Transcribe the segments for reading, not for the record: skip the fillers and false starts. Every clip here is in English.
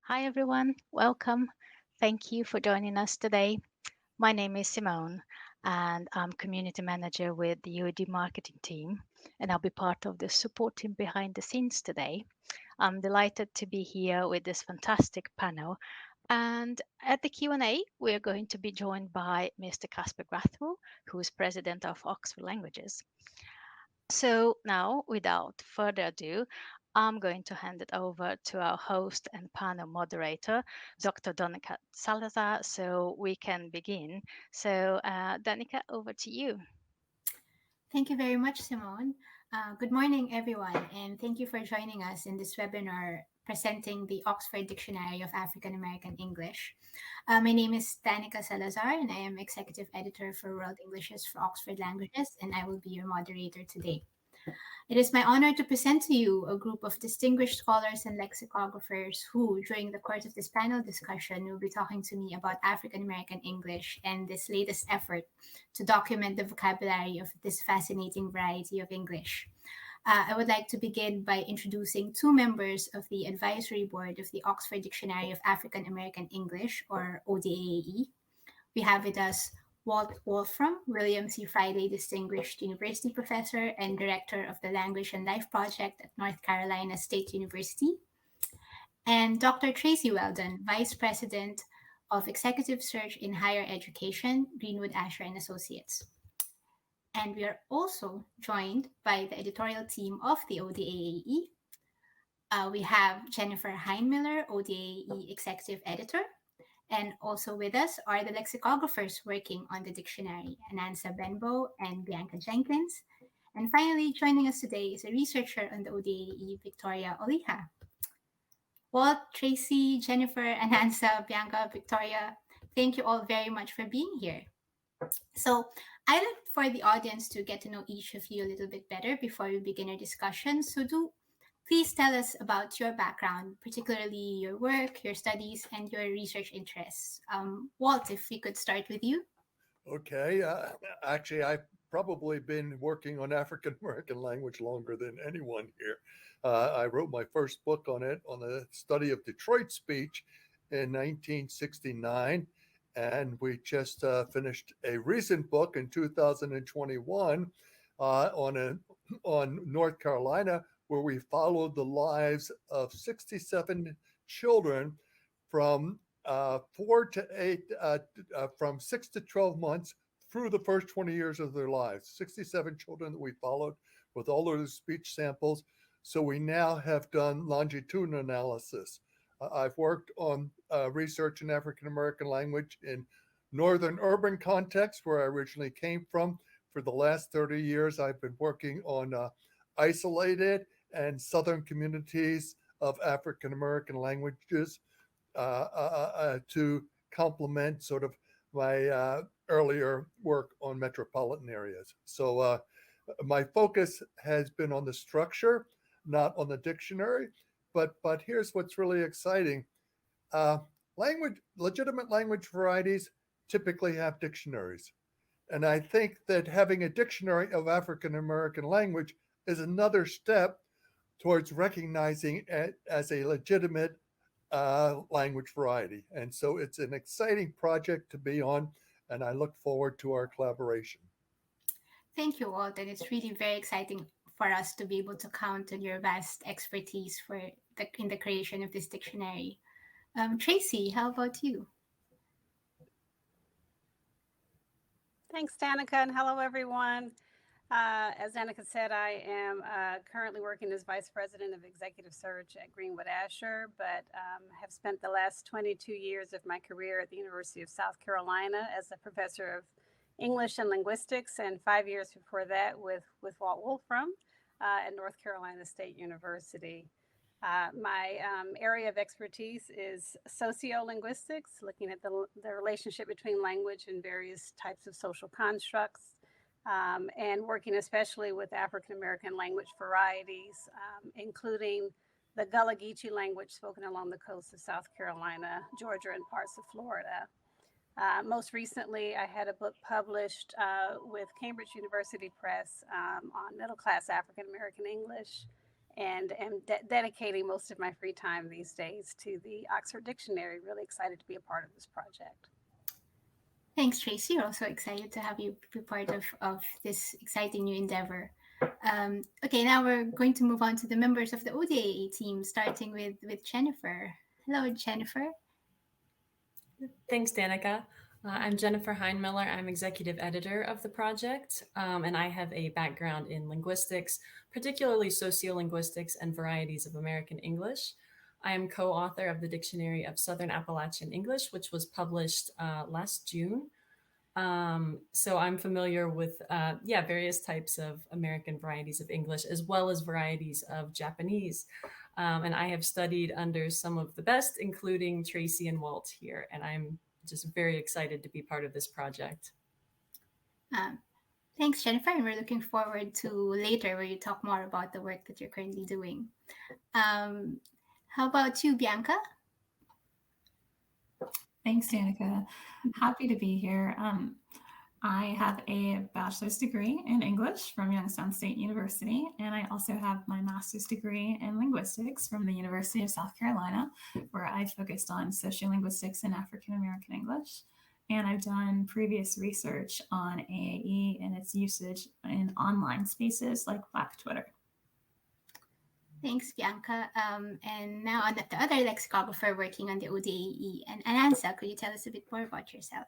Hi, everyone. Welcome. Thank you for joining us today. My name is Simone, and I'm community manager with the UAD marketing team, and I'll be part of the support team behind the scenes today. I'm delighted to be here with this fantastic panel. And at the Q&A, we're going to be joined by Mr. Casper Grathwohl, who is president of Oxford Languages. So now, without further ado, I'm going to hand it over to our host and panel moderator, Dr. Danica Salazar, so we can begin. So, Danica, over to you. Thank you very much, Simone. Good morning, everyone, and thank you for joining us in this webinar presenting the Oxford Dictionary of African American English. My name is Danica Salazar, and I am Executive Editor for World Englishes for Oxford Languages, and I will be your moderator today. It is my honor to present to you a group of distinguished scholars and lexicographers who, during the course of this panel discussion, will be talking to me about African American English and this latest effort to document the vocabulary of this fascinating variety of English. I would like to begin by introducing two members of the advisory board of the Oxford Dictionary of African American English, or ODAAE. We have with us Walt Wolfram, William C. Friday Distinguished University Professor and Director of the Language and Life Project at North Carolina State University, and Dr. Tracy Weldon, Vice President of Executive Search in Higher Education, Greenwood Asher and Associates. And we are also joined by the editorial team of the ODAAE. We have Jennifer Heinmiller, ODAAE Executive Editor, and also with us are the lexicographers working on the dictionary, Anansa Benbow and Bianca Jenkins. And finally, joining us today is a researcher on the ODAE, Victoria Oliha. Walt, Tracy, Jennifer, Anansa, Bianca, Victoria, thank you all very much for being here. So I'd like for the audience to get to know each of you a little bit better before we begin our discussion. So do please tell us about your background, particularly your work, your studies, and your research interests. Walt, if we could start with you. Okay. Actually, I've probably been working on African American language longer than anyone here. I wrote my first book on it, on the study of Detroit speech in 1969. And we just finished a recent book in 2021 on North Carolina, where we followed the lives of 67 children from 4 to 8, from 6 to 12 months through the first 20 years of their lives. 67 children that we followed with all of the speech samples. So we now have done longitudinal analysis. I've worked on research in African American language in northern urban context, where I originally came from. For the last 30 years, I've been working on isolated and southern communities of African American languages to complement sort of my earlier work on metropolitan areas. So my focus has been on the structure, not on the dictionary. But here's what's really exciting: uh, legitimate language varieties typically have dictionaries, and I think that having a dictionary of African American language is another step towards recognizing it as a legitimate language variety. And so it's an exciting project to be on, and I look forward to our collaboration. Thank you, Walt, and it's really very exciting for us to be able to count on your vast expertise in the creation of this dictionary. Tracy, how about you? Thanks, Danica, and hello, everyone. As Danica said, I am currently working as Vice President of Executive Search at Greenwood Asher, but have spent the last 22 years of my career at the University of South Carolina as a professor of English and linguistics, and 5 years before that with Walt Wolfram at North Carolina State University. My area of expertise is socio-linguistics, looking at the relationship between language and various types of social constructs, and working especially with African American language varieties, including the Gullah Geechee language spoken along the coast of South Carolina, Georgia, and parts of Florida. Most recently, I had a book published with Cambridge University Press on middle class African American English. and am dedicating most of my free time these days to the Oxford Dictionary. Really excited to be a part of this project. Thanks, Tracy. We're also excited to have you be part of this exciting new endeavor. Okay, now we're going to move on to the members of the ODAAE team, starting with Jennifer. Hello, Jennifer. Thanks, Danica. I'm Jennifer Heinmiller. I'm executive editor of the project, and I have a background in linguistics, particularly sociolinguistics and varieties of American English. I am co-author of the Dictionary of Southern Appalachian English, which was published last June. So I'm familiar with, various types of American varieties of English, as well as varieties of Japanese. And I have studied under some of the best, including Tracy and Walt here. And I'm just very excited to be part of this project. Thanks, Jennifer. And we're looking forward to later where you talk more about the work that you're currently doing. How about you, Bianca? Thanks, Danica. Happy to be here. I have a bachelor's degree in English from Youngstown State University, and I also have my master's degree in linguistics from the University of South Carolina, where I focused on sociolinguistics and African American English. And I've done previous research on AAE and its usage in online spaces like Black Twitter. Thanks, Bianca. And now on the other lexicographer working on the ODAAE, and Anansa, could you tell us a bit more about yourself?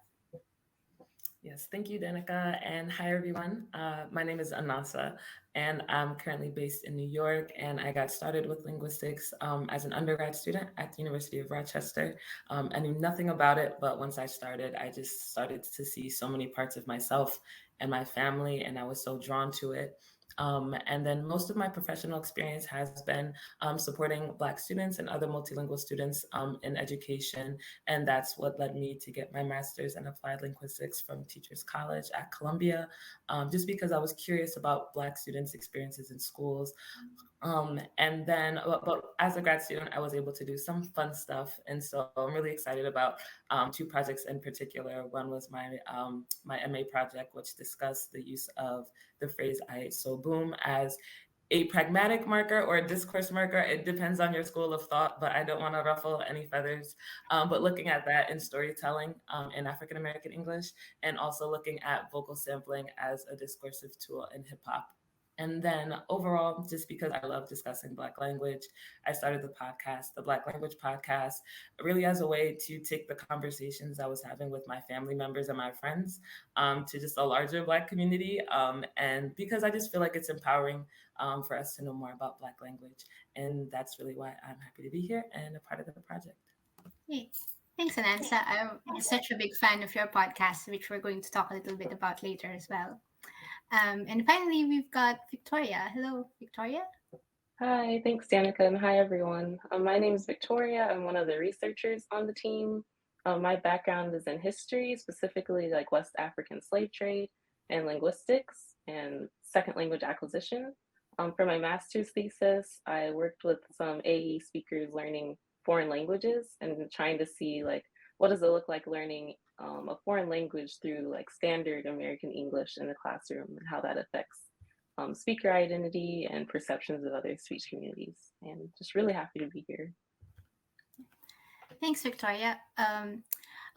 Yes, thank you, Danica, and hi, everyone. My name is Anansa, and I'm currently based in New York, and I got started with linguistics as an undergrad student at the University of Rochester. I knew nothing about it, but once I started, I just started to see so many parts of myself and my family, and I was so drawn to it. And then most of my professional experience has been supporting Black students and other multilingual students in education. And that's what led me to get my master's in applied linguistics from Teachers College at Columbia, just because I was curious about Black students' experiences in schools. And then, but as a grad student, I was able to do some fun stuff. And so I'm really excited about two projects in particular. One was my MA project, which discussed the use of the phrase "I so boom" as a pragmatic marker or a discourse marker. It depends on your school of thought, but I don't want to ruffle any feathers. But looking at that in storytelling in African American English, and also looking at vocal sampling as a discursive tool in hip hop. And then overall, just because I love discussing Black language, I started the podcast, the Black Language Podcast, really as a way to take the conversations I was having with my family members and my friends to just a larger Black community. And because I just feel like it's empowering for us to know more about Black language. And that's really why I'm happy to be here and a part of the project. Hey. Thanks, Anansa. I'm such a big fan of your podcast, which we're going to talk a little bit about later as well. And finally, we've got Victoria. Hello, Victoria. Hi, thanks, Danica, and hi, everyone. My name is Victoria. I'm one of the researchers on the team. My background is in history, specifically like West African slave trade and linguistics and second language acquisition. For my master's thesis, I worked with some AE speakers learning foreign languages and trying to see like, what does it look like learning a foreign language through like standard American English in the classroom and how that affects speaker identity and perceptions of other speech communities. And just really happy to be here. Thanks, Victoria.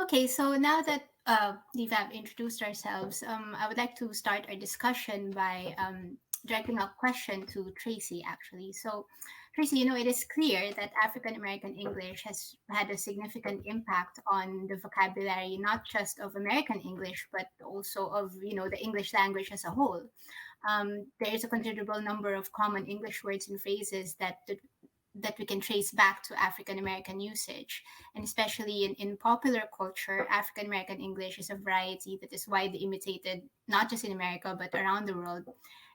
Okay, so now that we've introduced ourselves, I would like to start our discussion by directing a question to Tracy, actually. So, Tracy, it is clear that African American English has had a significant impact on the vocabulary, not just of American English, but also of, the English language as a whole. There is a considerable number of common English words and phrases that we can trace back to African American usage. And especially in popular culture, African American English is a variety that is widely imitated, not just in America, but around the world.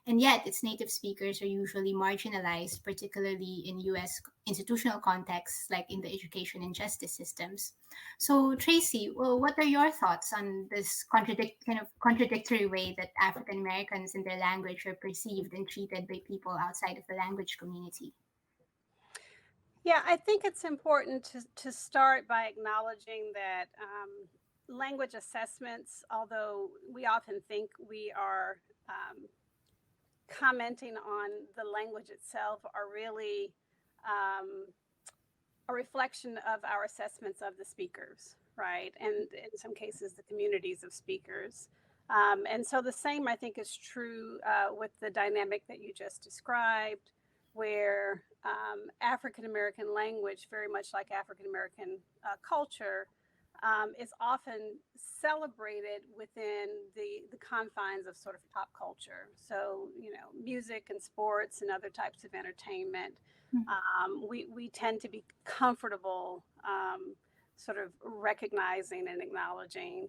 And yet its native speakers are usually marginalized, particularly in US institutional contexts, like in the education and justice systems. So Tracy, what are your thoughts on this contradictory way that African Americans and their language are perceived and treated by people outside of the language community? Yeah, I think it's important to start by acknowledging that language assessments, although we often think we are commenting on the language itself are really a reflection of our assessments of the speakers, right? And in some cases, the communities of speakers. And so the same, I think, is true with the dynamic that you just described, where African American language, very much like African American culture, is often celebrated within the confines of sort of pop culture. So, music and sports and other types of entertainment. We tend to be comfortable sort of recognizing and acknowledging,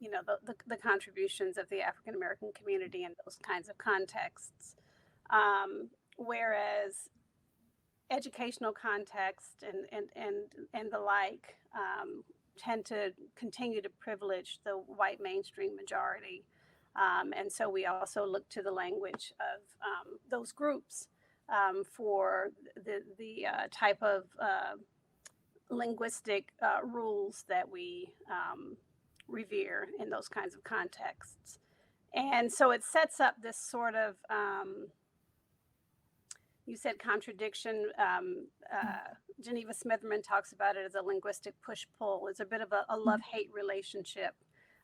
the contributions of the African American community in those kinds of contexts. Whereas educational context and the like tend to continue to privilege the white mainstream majority. And so we also look to the language of those groups for the type of linguistic rules that we revere in those kinds of contexts. And so it sets up this sort of, you said contradiction. Geneva Smitherman talks about it as a linguistic push-pull. It's a bit of a love-hate relationship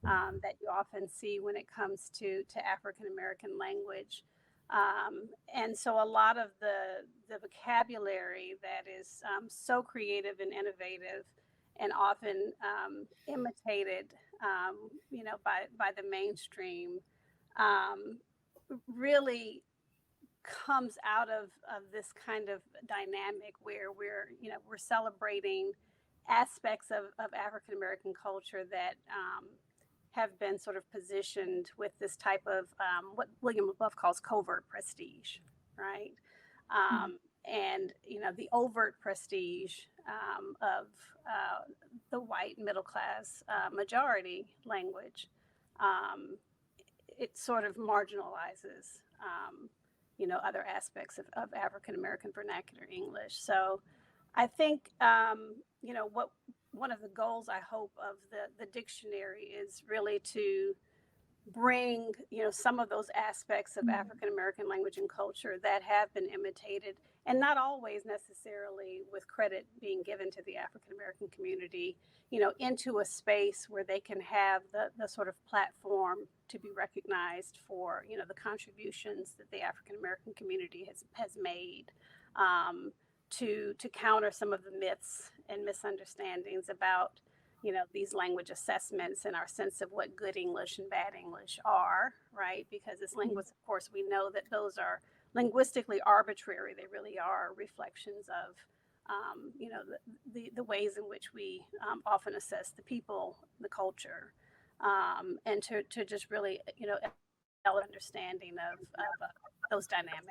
that you often see when it comes to African American language. And so a lot of the vocabulary that is so creative and innovative and often imitated, by the mainstream, really comes out of this kind of dynamic where we're celebrating aspects of African American culture that have been sort of positioned with this type of what William LaBeouf calls covert prestige, right? And the overt prestige of the white middle class majority language, it sort of marginalizes other aspects of African American vernacular English. So I think what one of the goals, I hope, of the dictionary is really to bring some of those aspects of African American language and culture that have been imitated, and not always necessarily with credit being given to the African American community, into a space where they can have the sort of platform to be recognized for the contributions that the African American community has made to counter some of the myths and misunderstandings about these language assessments and our sense of what good English and bad English are, right? Because as linguists, of course, we know that those are linguistically arbitrary. They really are reflections of, the ways in which we often assess the people, the culture, and to just really, understanding of those dynamics.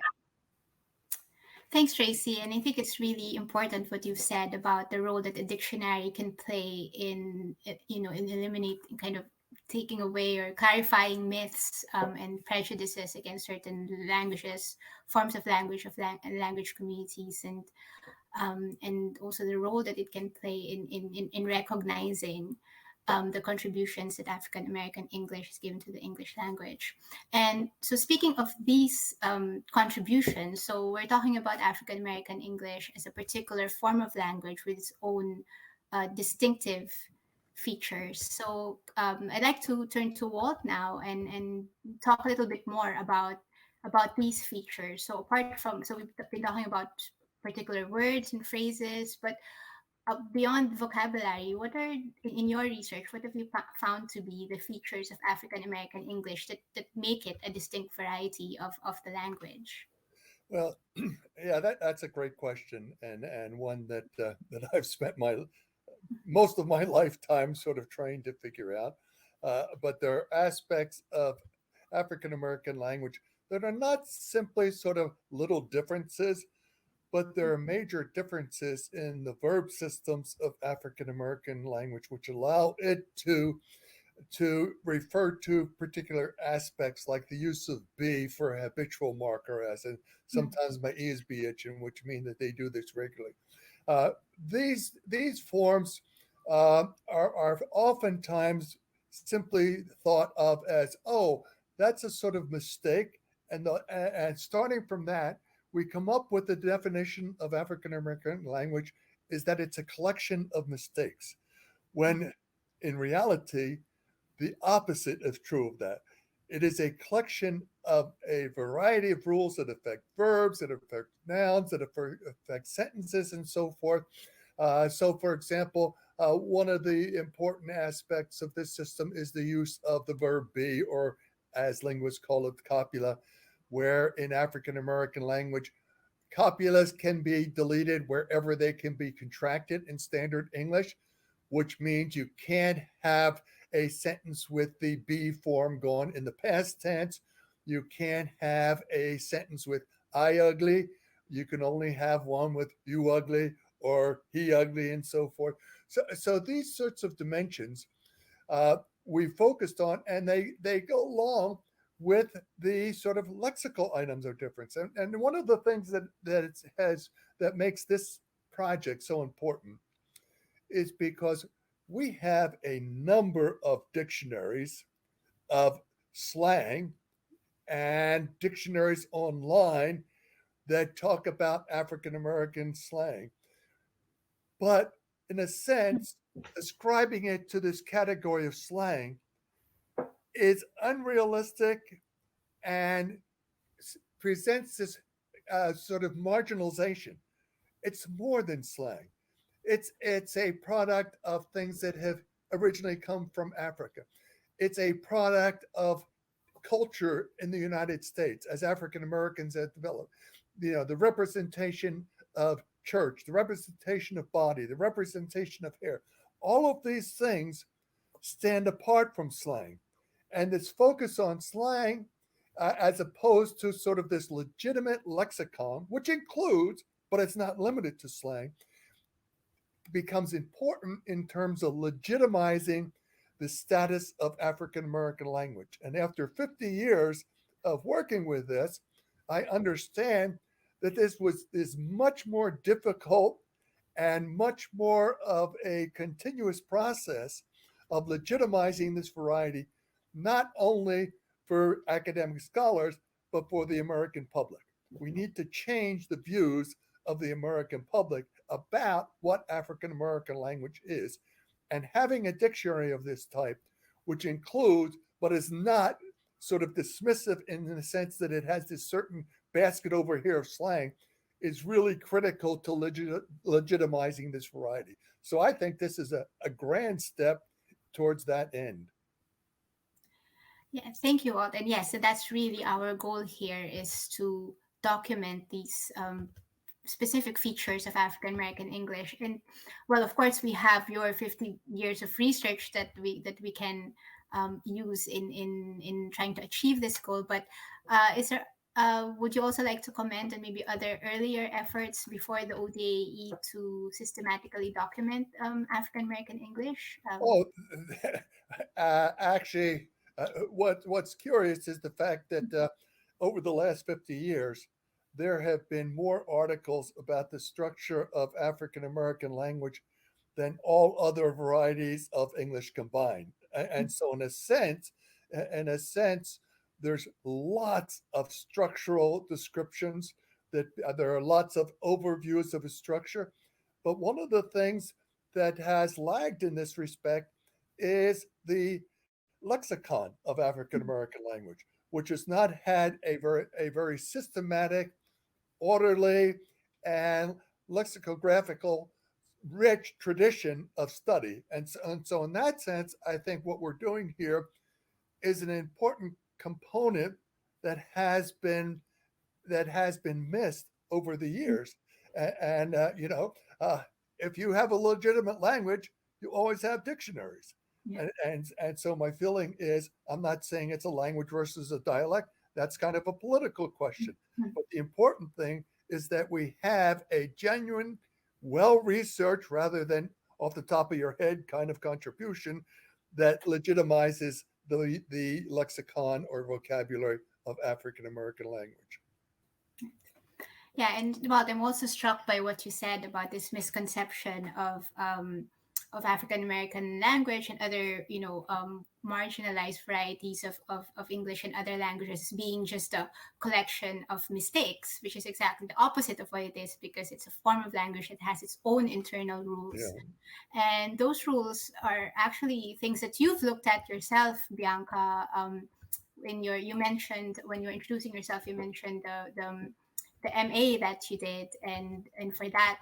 Thanks, Tracy. And I think it's really important what you've said about the role that a dictionary can play in eliminate kind of taking away or clarifying myths and prejudices against certain languages, forms of language, language communities, and also the role that it can play in recognizing the contributions that African American English has given to the English language. And so speaking of these contributions, so we're talking about African American English as a particular form of language with its own distinctive features. So I'd like to turn to Walt now and talk a little bit more about these features. So so we've been talking about particular words and phrases, but beyond vocabulary, what are, in your research, what have you found to be the features of African American English that make it a distinct variety of the language? Well, yeah, that's a great question, and one that I've spent most of my lifetime sort of trying to figure out. But there are aspects of African American language that are not simply sort of little differences, but there are major differences in the verb systems of African American language, which allow it to refer to particular aspects, like the use of be for a habitual marker, as in sometimes my ears be itching, which mean that they do this regularly. These forms are oftentimes simply thought of as, oh, that's a sort of mistake, and starting from that, we come up with the definition of African American language is that it's a collection of mistakes, when in reality, the opposite is true of that. It is a collection of a variety of rules that affect verbs, that affect nouns, that affect sentences, and so forth. So, for example, one of the important aspects of this system is the use of the verb be, or as linguists call it, copula, where in African American language, copulas can be deleted wherever they can be contracted in standard English, which means you can't have a sentence with the be form gone in the past tense. You can't have a sentence with I ugly. You can only have one with you ugly or he ugly and so forth. So these sorts of dimensions we focused on, and they go along with the sort of lexical items of difference. And one of the things that it has that makes this project so important is because we have a number of dictionaries of slang and dictionaries online that talk about African American slang. But in a sense, ascribing it to this category of slang is unrealistic and presents this sort of marginalization. It's more than slang. It's a product of things that have originally come from Africa. It's a product of culture in the United States as African Americans have developed. The representation of church, the representation of body, the representation of hair, all of these things stand apart from slang. And this focus on slang, as opposed to sort of this legitimate lexicon, which includes, but it's not limited to slang, becomes important in terms of legitimizing the status of African American language. And after 50 years of working with this, I understand that this is much more difficult and much more of a continuous process of legitimizing this variety, not only for academic scholars, but for the American public. We need to change the views of the American public about what African American language is. And having a dictionary of this type, which includes, but is not sort of dismissive in the sense that it has this certain basket over here of slang, is really critical to legitimizing this variety. So I think this is a grand step towards that end. Yeah, thank you, Walt. And yes, so that's really our goal here, is to document these specific features of African American English. And well, of course, we have your 50 years of research that we can use in trying to achieve this goal. But is there would you also like to comment on maybe other earlier efforts before the ODAAE to systematically document African American English? Actually, what's curious is the fact that over the last 50 years, there have been more articles about the structure of African American language than all other varieties of English combined. And so in a sense, there's lots of structural descriptions, that there are lots of overviews of a structure. But one of the things that has lagged in this respect is the lexicon of African American language, which has not had a very systematic, orderly, and lexicographical rich tradition of study. And so in that sense, I think what we're doing here is an important component that has been missed over the years. And if you have a legitimate language, you always have dictionaries. Yeah. And so my feeling is, I'm not saying it's a language versus a dialect. That's kind of a political question. Mm-hmm. But the important thing is that we have a genuine, well-researched, rather than off the top of your head kind of contribution that legitimizes the lexicon or vocabulary of African American language. Yeah, and well, I'm also struck by what you said about this misconception of African American language and other, marginalized varieties of English and other languages being just a collection of mistakes, which is exactly the opposite of what it is, because it's a form of language that has its own internal rules. Yeah. And those rules are actually things that you've looked at yourself, Bianca. You mentioned, when you were introducing yourself, you mentioned the MA that you did, and for that,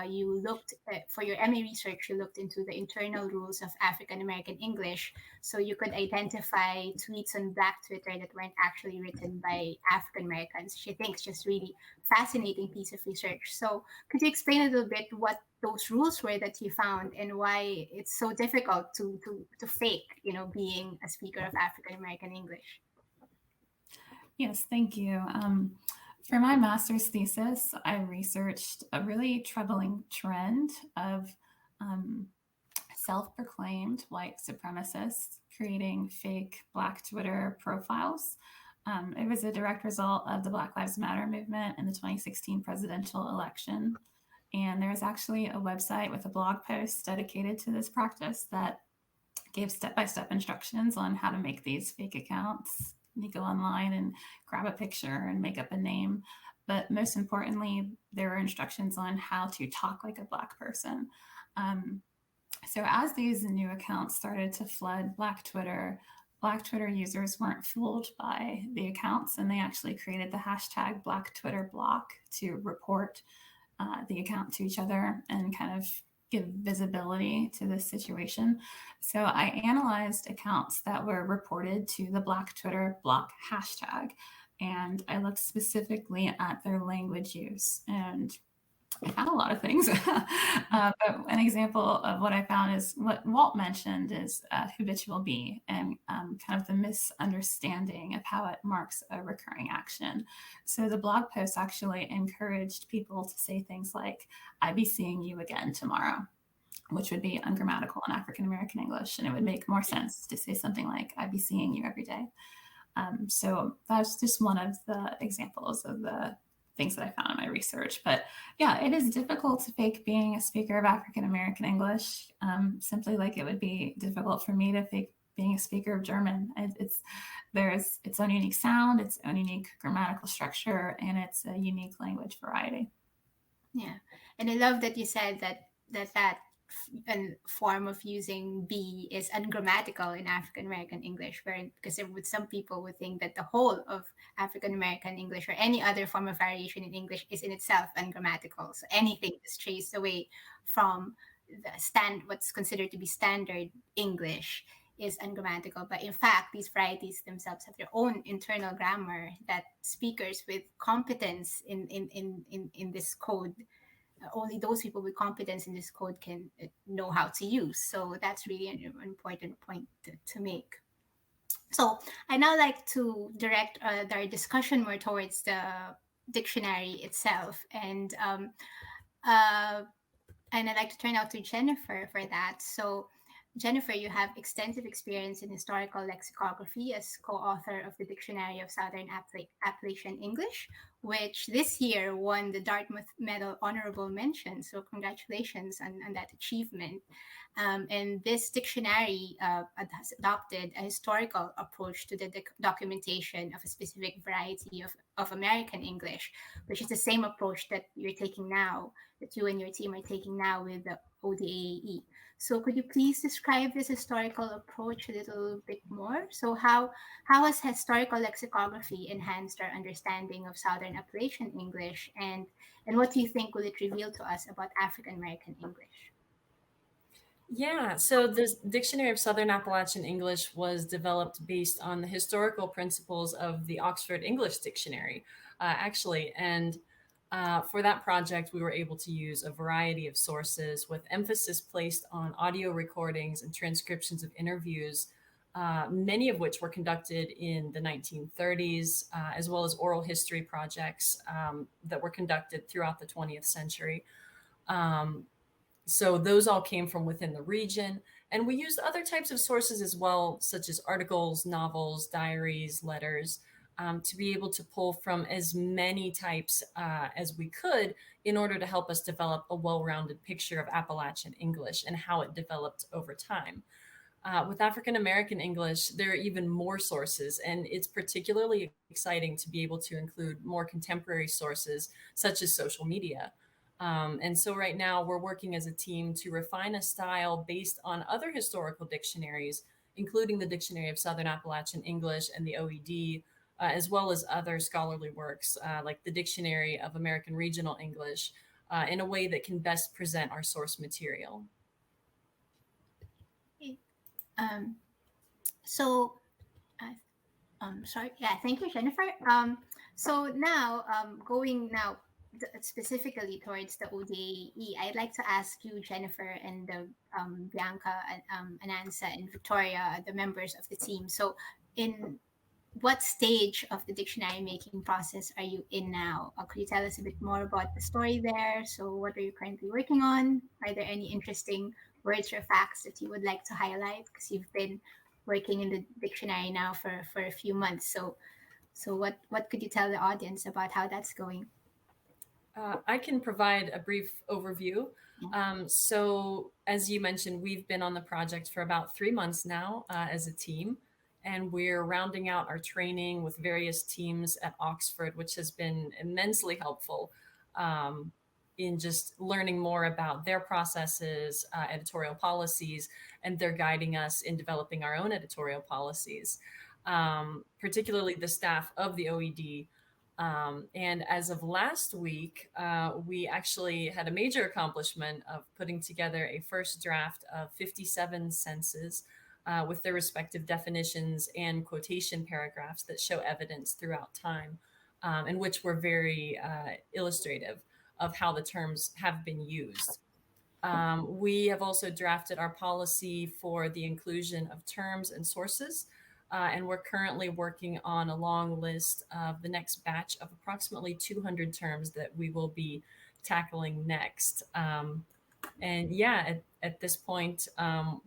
you looked for your MA research. You looked into the internal rules of African American English, so you could identify tweets on Black Twitter that weren't actually written by African Americans. She thinks just really fascinating piece of research. So, could you explain a little bit what those rules were that you found, and why it's so difficult to fake, being a speaker of African American English? Yes, thank you. For my master's thesis, I researched a really troubling trend of self-proclaimed white supremacists creating fake Black Twitter profiles. It was a direct result of the Black Lives Matter movement in the 2016 presidential election. And there's actually a website with a blog post dedicated to this practice that gave step-by-step instructions on how to make these fake accounts. You go online and grab a picture and make up a name. But most importantly, there were instructions on how to talk like a Black person. So as these new accounts started to flood Black Twitter users weren't fooled by the accounts, and they actually created the hashtag Black Twitter Block to report the account to each other and kind of give visibility to this situation. So I analyzed accounts that were reported to the Black Twitter Block hashtag, and I looked specifically at their language use, and I found a lot of things. But an example of what I found is what Walt mentioned is habitual be, and kind of the misunderstanding of how it marks a recurring action. So the blog post actually encouraged people to say things like, "I be seeing you again tomorrow," which would be ungrammatical in African American English. And it would make more sense to say something like, "I be seeing you every day." So that's just one of the examples of the things that I found in my research. But yeah, it is difficult to fake being a speaker of African American English, simply like it would be difficult for me to fake being a speaker of German. There's its own unique sound, its own unique grammatical structure, and it's a unique language variety. Yeah, and I love that you said that form of using be is ungrammatical in African American English, because some people would think that the whole of African American English or any other form of variation in English is in itself ungrammatical. So anything that strays away from what's considered to be standard English is ungrammatical. But in fact, these varieties themselves have their own internal grammar that speakers with competence in this code, only those people with competence in this code can know how to use. So that's really an important point to make. So I now like to direct our discussion more towards the dictionary itself, and I'd like to turn out to Jennifer for that. So Jennifer, you have extensive experience in historical lexicography as co-author of the Dictionary of Southern Appalachian English, which this year won the Dartmouth Medal Honorable Mention. So congratulations on that achievement. And this dictionary has adopted a historical approach to the documentation of a specific variety of American English, which is the same approach that you're taking now, that you and your team are taking now with the ODAAE. So could you please describe this historical approach a little bit more? So how has historical lexicography enhanced our understanding of Southern Appalachian English, and what do you think will it reveal to us about African American English? Yeah, so the Dictionary of Southern Appalachian English was developed based on the historical principles of the Oxford English Dictionary, actually. And for that project, we were able to use a variety of sources with emphasis placed on audio recordings and transcriptions of interviews, many of which were conducted in the 1930s, as well as oral history projects that were conducted throughout the 20th century. So those all came from within the region. And we used other types of sources as well, such as articles, novels, diaries, letters. to be able to pull from as many types as we could in order to help us develop a well-rounded picture of Appalachian English and how it developed over time. With African American English, there are even more sources, and it's particularly exciting to be able to include more contemporary sources, such as social media. And so right now we're working as a team to refine a style based on other historical dictionaries, including the Dictionary of Southern Appalachian English and the OED, as well as other scholarly works like the Dictionary of American Regional English, in a way that can best present our source material. Um, so, sorry. Yeah, thank you, Jennifer. So now, going now specifically towards the ODAE, I'd like to ask you, Jennifer, and Bianca, and Anansa, and Victoria, the members of the team. So, in what stage of the dictionary making process are you in now? Could you tell us a bit more about the story there? So, what are you currently working on? Are there any interesting words or facts that you would like to highlight? Because you've been working in the dictionary now for a few months. So what could you tell the audience about how that's going? I can provide a brief overview. So as you mentioned, we've been on the project for about 3 months now as a team, and we're rounding out our training with various teams at Oxford, which has been immensely helpful in just learning more about their processes, editorial policies, and they're guiding us in developing our own editorial policies, particularly the staff of the OED. And as of last week, we actually had a major accomplishment of putting together a first draft of 57 senses with their respective definitions and quotation paragraphs that show evidence throughout time, and which were very illustrative of how the terms have been used. We have also drafted our policy for the inclusion of terms and sources, and we're currently working on a long list of the next batch of approximately 200 terms that we will be tackling next. And yeah, at this point,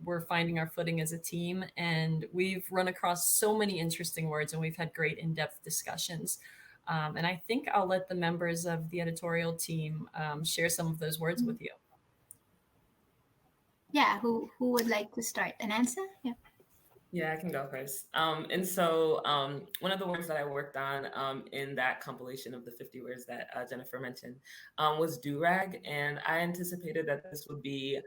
we're finding our footing as a team, and we've run across so many interesting words, and we've had great in-depth discussions. And I think I'll let the members of the editorial team share some of those words with you. Yeah, who would like to start? Anansa? Yeah. Yeah, I can go first. And so one of the words that I worked on in that compilation of the 50 words that Jennifer mentioned was do-rag. And I anticipated that this would be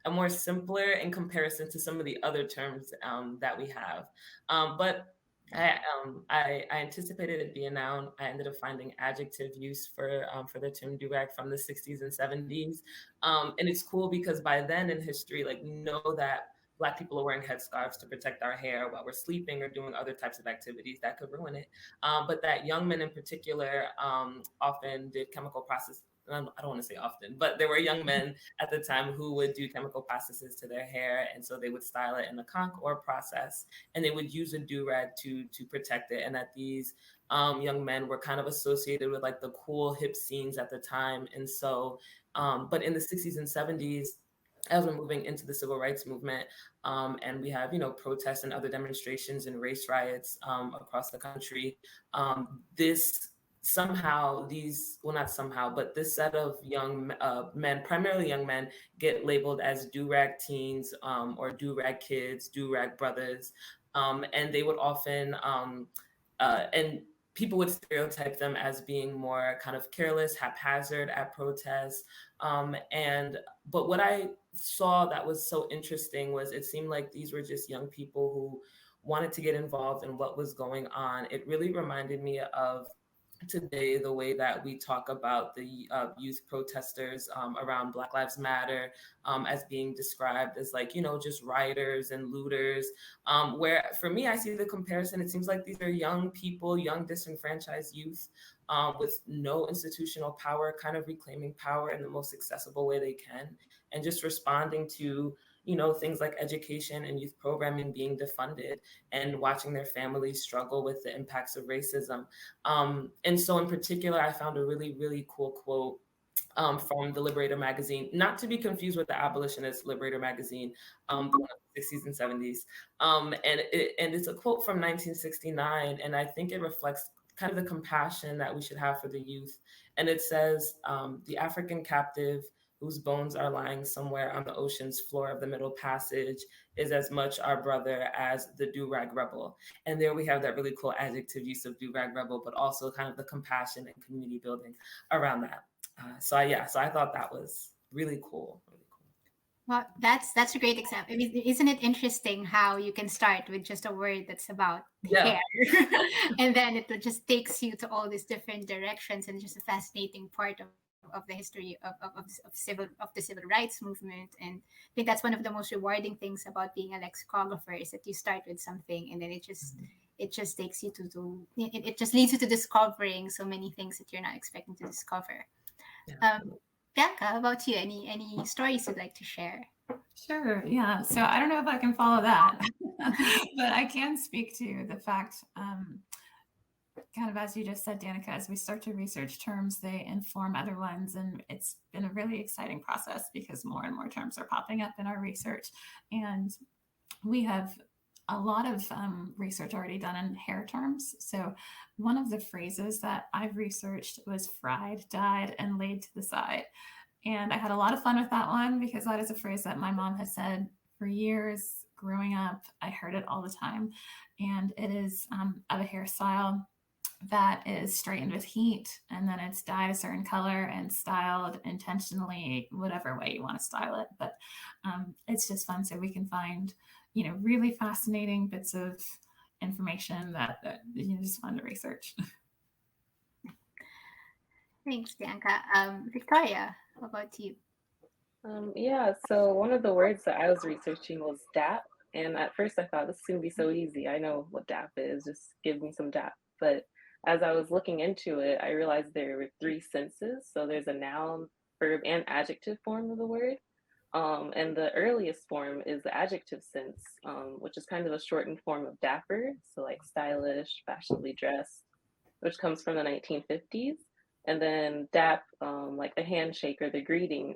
a more simpler in comparison to some of the other terms that we have. But I anticipated it being a noun. I ended up finding adjective use for the term do-rag from the 60s and 70s. And it's cool because by then in history, like, we know that Black people are wearing headscarves to protect our hair while we're sleeping or doing other types of activities that could ruin it. But that young men in particular often did chemical process. I don't want to say often, but there were young men at the time who would do chemical processes to their hair. And so they would style it in the conch or process, and they would use a do-rag to protect it. And that these young men were kind of associated with like the cool hip scenes at the time. And so, but in the 60s and 70s, as we're moving into the civil rights movement, and we have, protests and other demonstrations and race riots across the country, this set of young men, primarily young men, get labeled as do-rag teens or do-rag kids, do-rag brothers, and they would often, and people would stereotype them as being more kind of careless, haphazard at protests. But what I saw that was so interesting was it seemed like these were just young people who wanted to get involved in what was going on. It really reminded me of today, the way that we talk about the youth protesters around Black Lives Matter as being described as like, just rioters and looters, where for me, I see the comparison. It seems like these are young people, young disenfranchised youth with no institutional power, kind of reclaiming power in the most accessible way they can, and just responding to things like education and youth programming being defunded and watching their families struggle with the impacts of racism. And so in particular, I found a really, really cool quote from the Liberator magazine, not to be confused with the abolitionist Liberator magazine, the one of the 60s and 70s. And it's a quote from 1969, and I think it reflects kind of the compassion that we should have for the youth. And it says, the African captive whose bones are lying somewhere on the ocean's floor of the Middle Passage is as much our brother as the do-rag rebel. And there we have that really cool adjective use of do-rag rebel, but also kind of the compassion and community building around that. So I thought that was really cool. Really cool. Well, that's a great example. I mean, isn't it interesting how you can start with just a word that's about hair, and then it just takes you to all these different directions, and just a fascinating part of the history of the civil rights movement. And I think that's one of the most rewarding things about being a lexicographer is that you start with something, and then it just takes you it just leads you to discovering so many things that you're not expecting to discover. Bianca, how about you? Any stories you'd like to share? Sure. Yeah. So I don't know if I can follow that, but I can speak to the fact, kind of as you just said, Danica, as we start to research terms, they inform other ones. And it's been a really exciting process because more and more terms are popping up in our research. And we have a lot of research already done in hair terms. So one of the phrases that I've researched was fried, dyed, and laid to the side. And I had a lot of fun with that one because that is a phrase that my mom has said for years growing up. I heard it all the time. And it is of a hairstyle that is straightened with heat, and then it's dyed a certain color and styled intentionally, whatever way you want to style it. But it's just fun. So we can find, really fascinating bits of information that just fun to research. Thanks, Bianca. Victoria, how about you? So one of the words that I was researching was DAP. And at first I thought this is going to be so easy. I know what DAP is, just give me some DAP. But as I was looking into it, I realized there were 3 senses. So there's a noun, verb, and adjective form of the word. And the earliest form is the adjective sense, which is kind of a shortened form of dapper. So like stylish, fashionably dressed, which comes from the 1950s. And then DAP, like the handshake or the greeting,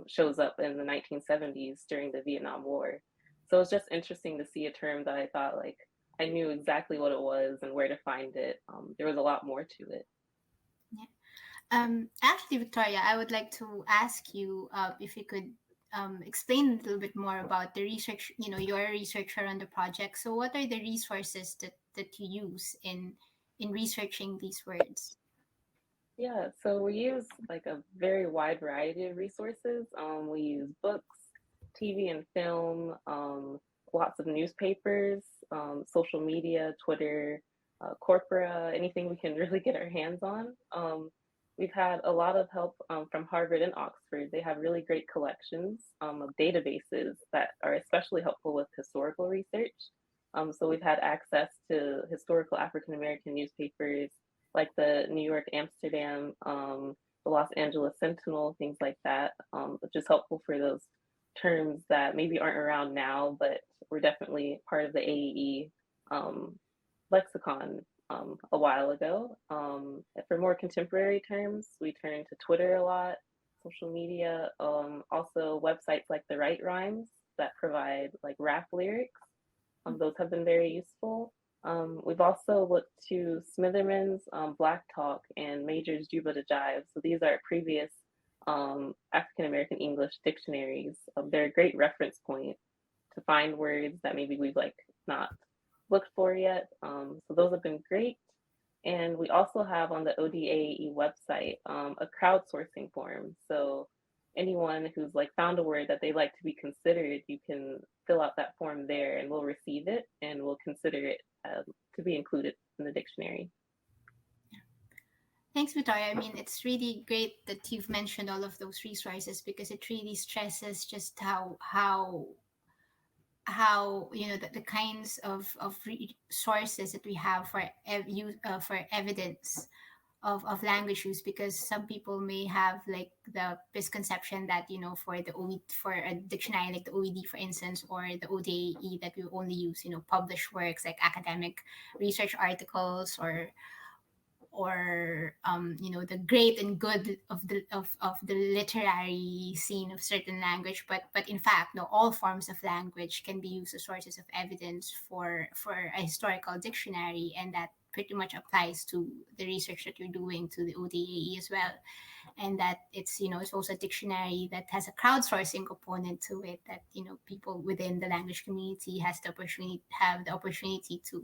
shows up in the 1970s during the Vietnam War. So it's just interesting to see a term that I thought like I knew exactly what it was and where to find it. There was a lot more to it. Yeah. Actually, Victoria, I would like to ask you if you could explain a little bit more about the research. You're a researcher on the project. So what are the resources that you use in researching these words? Yeah, so we use like a very wide variety of resources. We use books, TV and film, lots of newspapers, social media, Twitter, corpora, anything we can really get our hands on. We've had a lot of help from Harvard and Oxford. They have really great collections of databases that are especially helpful with historical research. So we've had access to historical African American newspapers like the New York Amsterdam, the Los Angeles Sentinel, things like that, which is helpful for those terms that maybe aren't around now, but were definitely part of the AEE lexicon a while ago. For more contemporary terms, we turn to Twitter a lot, social media, also websites like the Right Rhymes that provide like rap lyrics. Those have been very useful. We've also looked to Smitherman's Black Talk and Major's Juba to Jive. So these are previous African American English dictionaries. They're a great reference point to find words that maybe we've like not looked for yet. So those have been great. And we also have on the ODAAE website a crowdsourcing form. So anyone who's like found a word that they like to be considered, you can fill out that form there and we'll receive it and we'll consider it to be included in the dictionary. Thanks, Victoria. I mean, it's really great that you've mentioned all of those resources because it really stresses just how the kinds of sources that we have for evidence of language use, because some people may have like the misconception that for a dictionary like the OED, for instance, or the ODAE, that we only use published works like academic research articles the great and good of the literary scene of certain language, but in fact, no, all forms of language can be used as sources of evidence for a historical dictionary, and that pretty much applies to the research that you're doing to the ODAE as well. And that it's also a dictionary that has a crowdsourcing component to it, that people within the language community have the opportunity to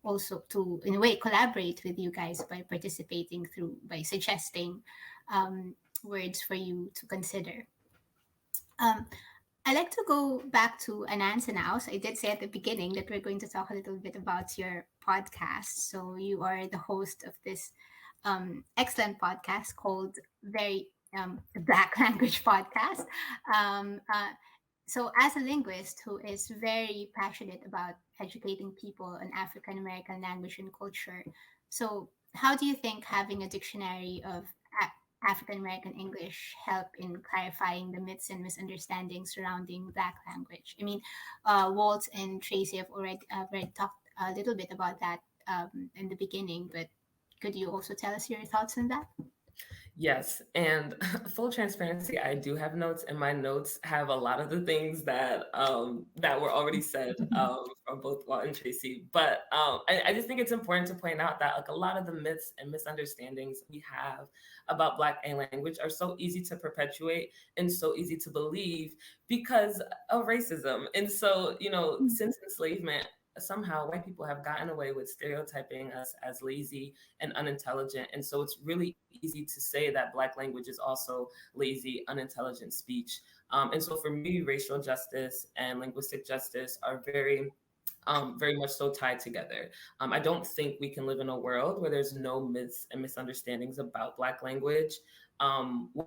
also to in a way collaborate with you guys by by suggesting words for you to consider. I like to go back to Anansa now. So I did say at the beginning that we're going to talk a little bit about your podcast. So you are the host of this excellent podcast called the Black Language Podcast. Um, uh, so as a linguist who is very passionate about educating people on African American language and culture, so how do you think having a dictionary of African American English help in clarifying the myths and misunderstandings surrounding Black language? I mean, Walt and Tracy have already talked a little bit about that in the beginning, but could you also tell us your thoughts on that? Yes, and full transparency, I do have notes, and my notes have a lot of the things that were already said from both Walt and Tracy. But I just think it's important to point out that like a lot of the myths and misunderstandings we have about Black language are so easy to perpetuate and so easy to believe because of racism. And so, since enslavement, somehow white people have gotten away with stereotyping us as lazy and unintelligent. And so it's really easy to say that Black language is also lazy, unintelligent speech. And so for me, racial justice and linguistic justice are very much so tied together. I don't think we can live in a world where there's no myths and misunderstandings about Black language,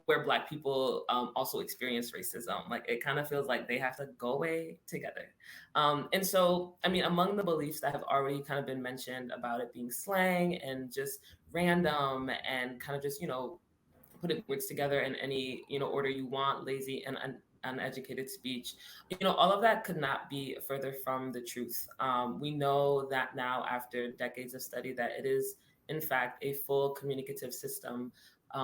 where Black people also experience racism. Like it kind of feels like they have to go away together. And so, I mean, among the beliefs that have already kind of been mentioned about it being slang and just random and kind of just, putting words together in any, order you want, lazy and uneducated speech, all of that could not be further from the truth. We know that now after decades of study that it is, in fact, a full communicative system,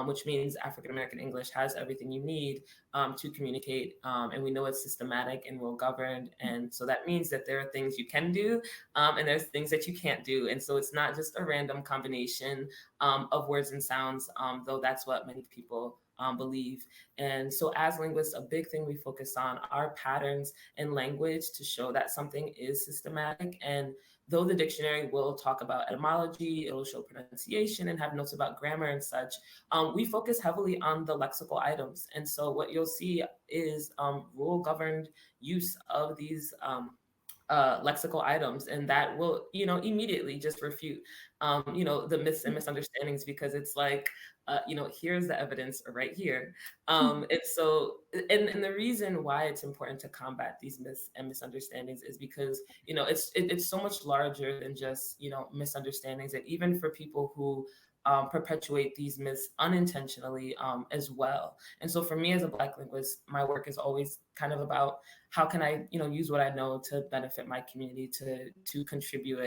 which means African American English has everything you need to communicate. And we know it's systematic and well governed. And so that means that there are things you can do and there's things that you can't do. And so it's not just a random combination of words and sounds, though that's what many people believe. And so as linguists, a big thing we focus on are patterns in language to show that something is systematic. And though the dictionary will talk about etymology, it'll show pronunciation and have notes about grammar and such, we focus heavily on the lexical items. And so what you'll see is rule-governed use of these lexical items, and that will, immediately just refute, the myths and misunderstandings, because it's like, here's the evidence right here. And so, and the reason why it's important to combat these myths and misunderstandings is because, it's so much larger than just, misunderstandings, and even for people who perpetuate these myths unintentionally as well. And so for me as a Black linguist, my work is always kind of about how can I, use what I know to benefit my community, to contribute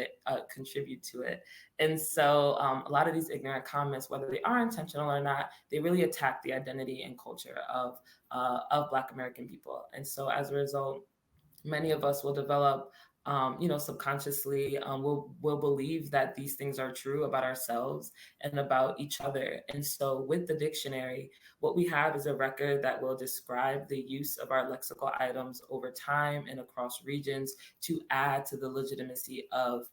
to it. And so a lot of these ignorant comments, whether they are intentional or not, they really attack the identity and culture of Black American people. And so as a result, many of us will develop subconsciously will believe that these things are true about ourselves and about each other. And so with the dictionary, what we have is a record that will describe the use of our lexical items over time and across regions to add to the legitimacy of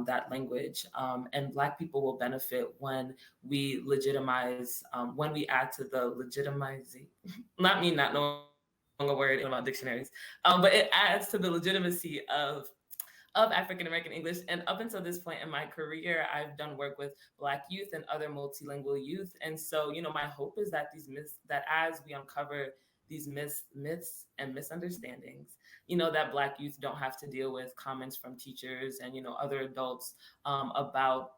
that language. And Black people will benefit when we legitimize, when we add to the legitimizing, not me not knowing a word about dictionaries, but it adds to the legitimacy of African American English. And up until this point in my career, I've done work with Black youth and other multilingual youth. And so, my hope is that these myths, that as we uncover these myths and misunderstandings, that Black youth don't have to deal with comments from teachers and, other adults about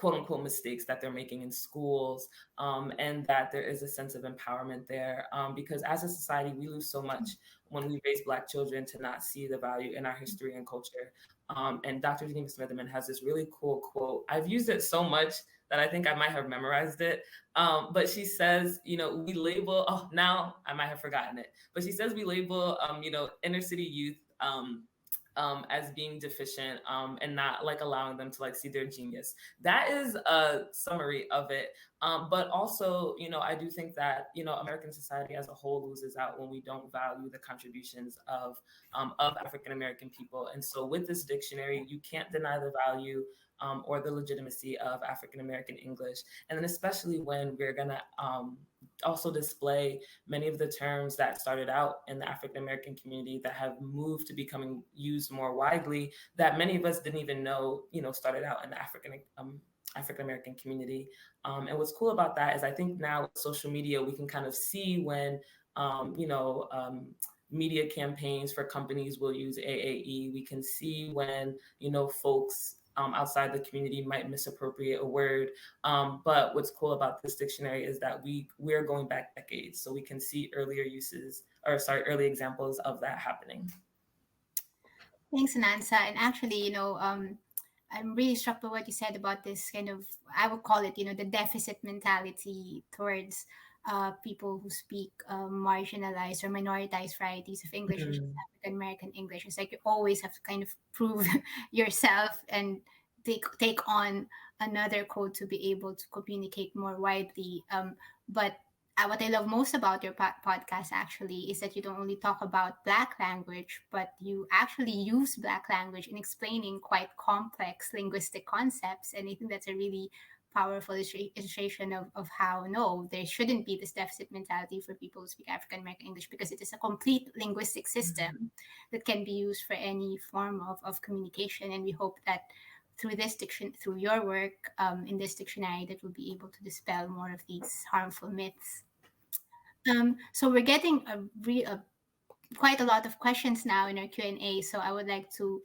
quote unquote mistakes that they're making in schools, and that there is a sense of empowerment there. Because as a society, we lose so much when we raise Black children to not see the value in our history and culture. And Dr. Geneva Smitherman has this really cool quote. I've used it so much that I think I might have memorized it. But she says, we label, now I might have forgotten it, but she says we label, inner city youth as being deficient, and not like allowing them to like see their genius. That is a summary of it. But also, I do think that, American society as a whole loses out when we don't value the contributions of African-American people. And so with this dictionary, you can't deny the value or the legitimacy of African-American English. And then especially when we're gonna also display many of the terms that started out in the African-American community that have moved to becoming used more widely, that many of us didn't even know, started out in the African-American community. And what's cool about that is I think now with social media, we can kind of see when, media campaigns for companies will use AAE. We can see when, folks outside the community might misappropriate a word. But what's cool about this dictionary is that we're going back decades, so we can see early examples of that happening. Thanks, Nansa. And actually, I'm really struck by what you said about this kind of, I would call it, the deficit mentality towards people who speak marginalized or minoritized varieties of English, which is African American English. It's like you always have to kind of prove yourself and take on another code to be able to communicate more widely. But what I love most about your podcast actually is that you don't only talk about Black language, but you actually use Black language in explaining quite complex linguistic concepts. And I think that's a really powerful illustration of how, no, there shouldn't be this deficit mentality for people who speak African American English, because it is a complete linguistic system that can be used for any form of communication. And we hope that through through your work in this dictionary, that we'll be able to dispel more of these harmful myths. So we're getting quite a lot of questions now in our Q&A. So I would like to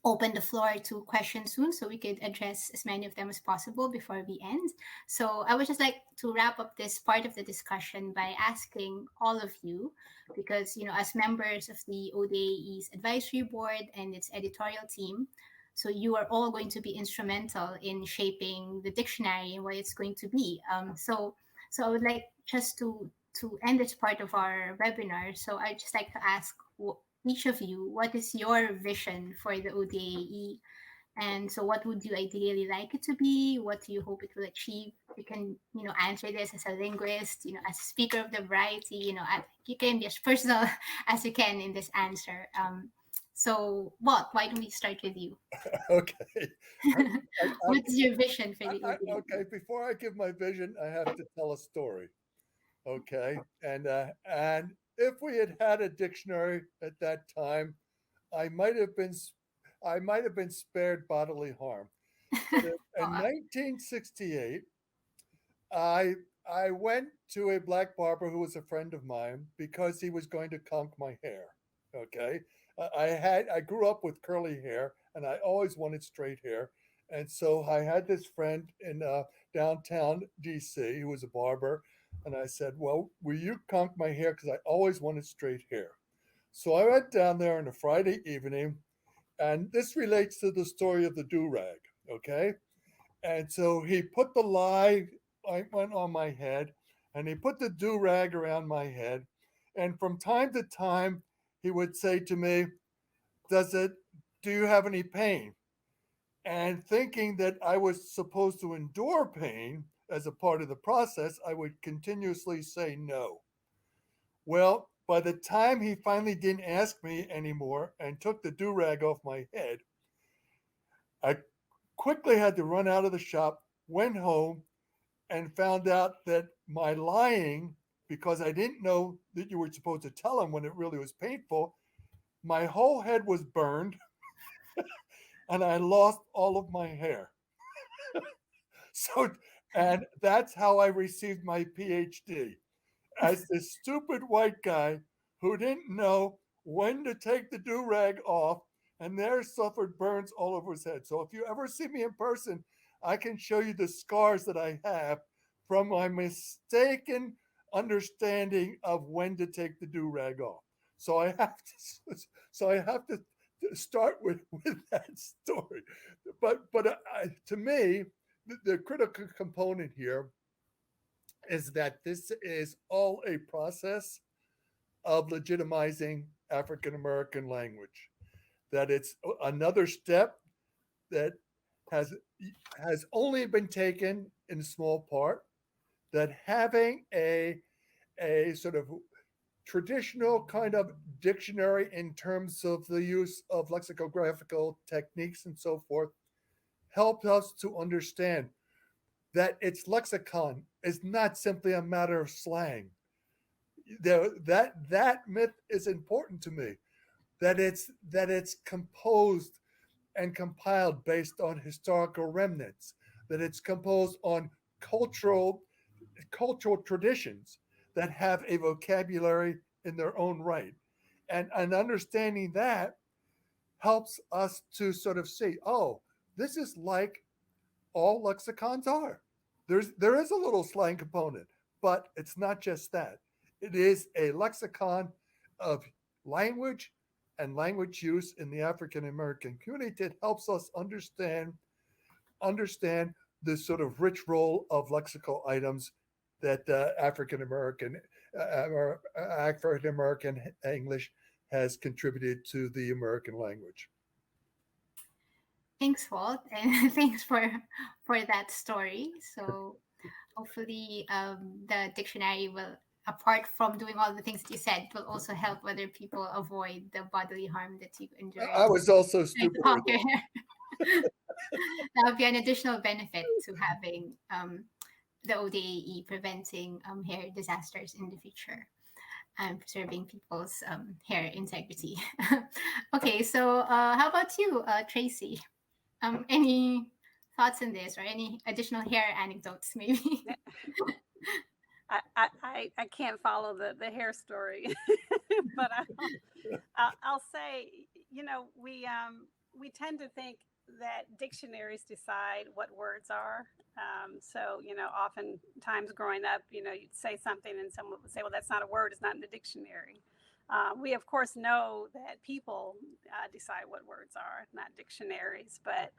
open the floor to questions soon so we could address as many of them as possible before we end. So I would just like to wrap up this part of the discussion by asking all of you, because, as members of the ODAAE's advisory board and its editorial team, so you are all going to be instrumental in shaping the dictionary and what it's going to be. So I would like just to end this part of our webinar. So I'd just like to ask each of you, what is your vision for the ODAAE? And so what would you ideally like it to be? What do you hope it will achieve? You can, answer this as a linguist, as a speaker of the variety, you can be as personal as you can in this answer. So, Walt, why don't we start with you? Okay. What's your vision for the ODAAE? Okay, before I give my vision, I have to tell a story. Okay, and if we had had a dictionary at that time, I might have been spared bodily harm. But in 1968, I went to a Black barber who was a friend of mine because he was going to conk my hair. Okay, I grew up with curly hair and I always wanted straight hair, and so I had this friend in downtown DC who was a barber. And I said, well, will you conk my hair? Because I always wanted straight hair. So I went down there on a Friday evening, and this relates to the story of the do-rag, okay? And so he put the lye ointment on my head, and he put the do-rag around my head. And from time to time, he would say to me, do you have any pain? And thinking that I was supposed to endure pain as a part of the process, I would continuously say no. Well, by the time he finally didn't ask me anymore and took the do-rag off my head, I quickly had to run out of the shop, went home, and found out that my lying, because I didn't know that you were supposed to tell him when it really was painful, my whole head was burned and I lost all of my hair. And that's how I received my PhD, as this stupid white guy who didn't know when to take the do-rag off and there suffered burns all over his head. So if you ever see me in person, I can show you the scars that I have from my mistaken understanding of when to take the do-rag off. So I have to, so I have to start with that story. But to me, the critical component here is that this is all a process of legitimizing African American language. That it's another step that has has only been taken in small part. That having a sort of traditional kind of dictionary in terms of the use of lexicographical techniques and so forth helps us to understand that its lexicon is not simply a matter of slang. That myth is important to me. That it's composed and compiled based on historical remnants. That it's composed on cultural traditions that have a vocabulary in their own right. And understanding that helps us to sort of see, oh, this is like all lexicons are. There is a little slang component, but it's not just that. It is a lexicon of language and language use in the African American community that helps us understand the sort of rich role of lexical items that African American English has contributed to the American language. Thanks, Walt, and thanks for that story. So hopefully, the dictionary will, apart from doing all the things that you said, will also help other people avoid the bodily harm that you endured. I was also trying to stupid. comb your hair. That would be an additional benefit to having the ODAE preventing hair disasters in the future and preserving people's hair integrity. Okay, so how about you, Tracy? Any thoughts on this or any additional hair anecdotes, maybe? I can't follow the hair story, but I'll say, we tend to think that dictionaries decide what words are. So, oftentimes growing up, you'd say something and someone would say, well, that's not a word, it's not in the dictionary. We, of course, know that people decide what words are, not dictionaries, but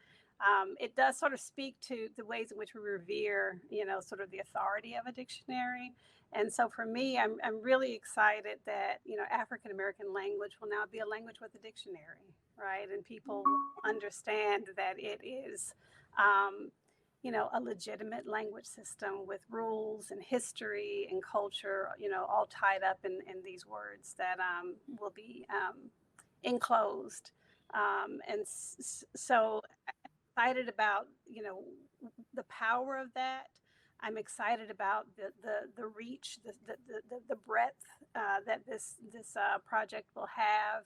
it does sort of speak to the ways in which we revere, sort of the authority of a dictionary. And so for me, I'm really excited that, African American language will now be a language with a dictionary, right? And people understand that it is, a legitimate language system with rules and history and culture, all tied up in these words that will be enclosed. So excited about, the power of that. I'm excited about the reach, the breadth that this project will have.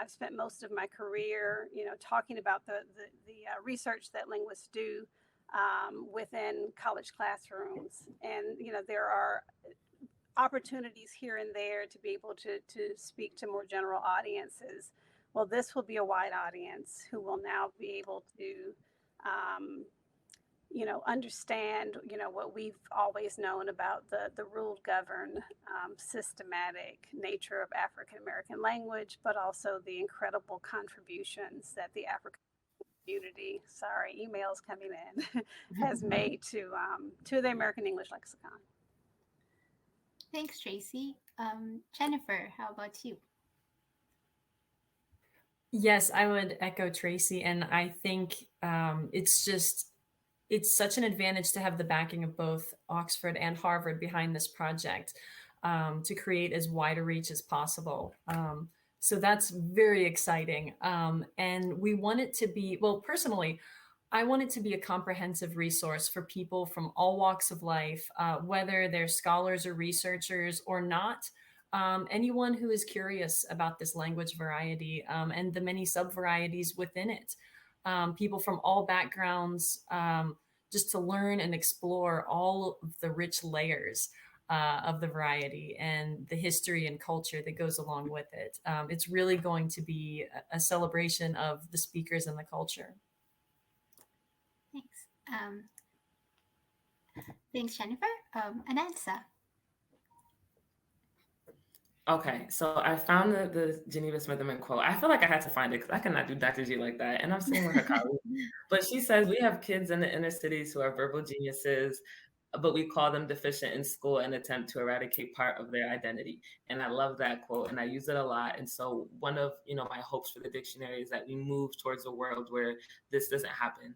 I've spent most of my career, talking about the research that linguists do within college classrooms, and there are opportunities here and there to be able to speak to more general audiences. Well, this will be a wide audience who will now be able to understand, what we've always known about the ruled governed, systematic nature of African American language, but also the incredible contributions that the African community, emails coming in, has made to the American English lexicon. Thanks, Tracy. Jennifer, how about you? Yes, I would echo Tracy, and I think it's such an advantage to have the backing of both Oxford and Harvard behind this project to create as wide a reach as possible. So that's very exciting. And we want it to be, well, personally, I want it to be a comprehensive resource for people from all walks of life, whether they're scholars or researchers or not. Anyone who is curious about this language variety and the many sub-varieties within it. People from all backgrounds, just to learn and explore all of the rich layers of the variety and the history and culture that goes along with it. It's really going to be a celebration of the speakers and the culture. Thanks. Um, thanks, Jennifer. Anansa. Okay, so I found the Geneva Smitherman quote. I feel like I had to find it because I cannot do Dr. G like that. And I'm sitting with her colleague. But she says, we have kids in the inner cities who are verbal geniuses, but we call them deficient in school and attempt to eradicate part of their identity. And I love that quote and I use it a lot. And so one of my hopes for the dictionary is that we move towards a world where this doesn't happen.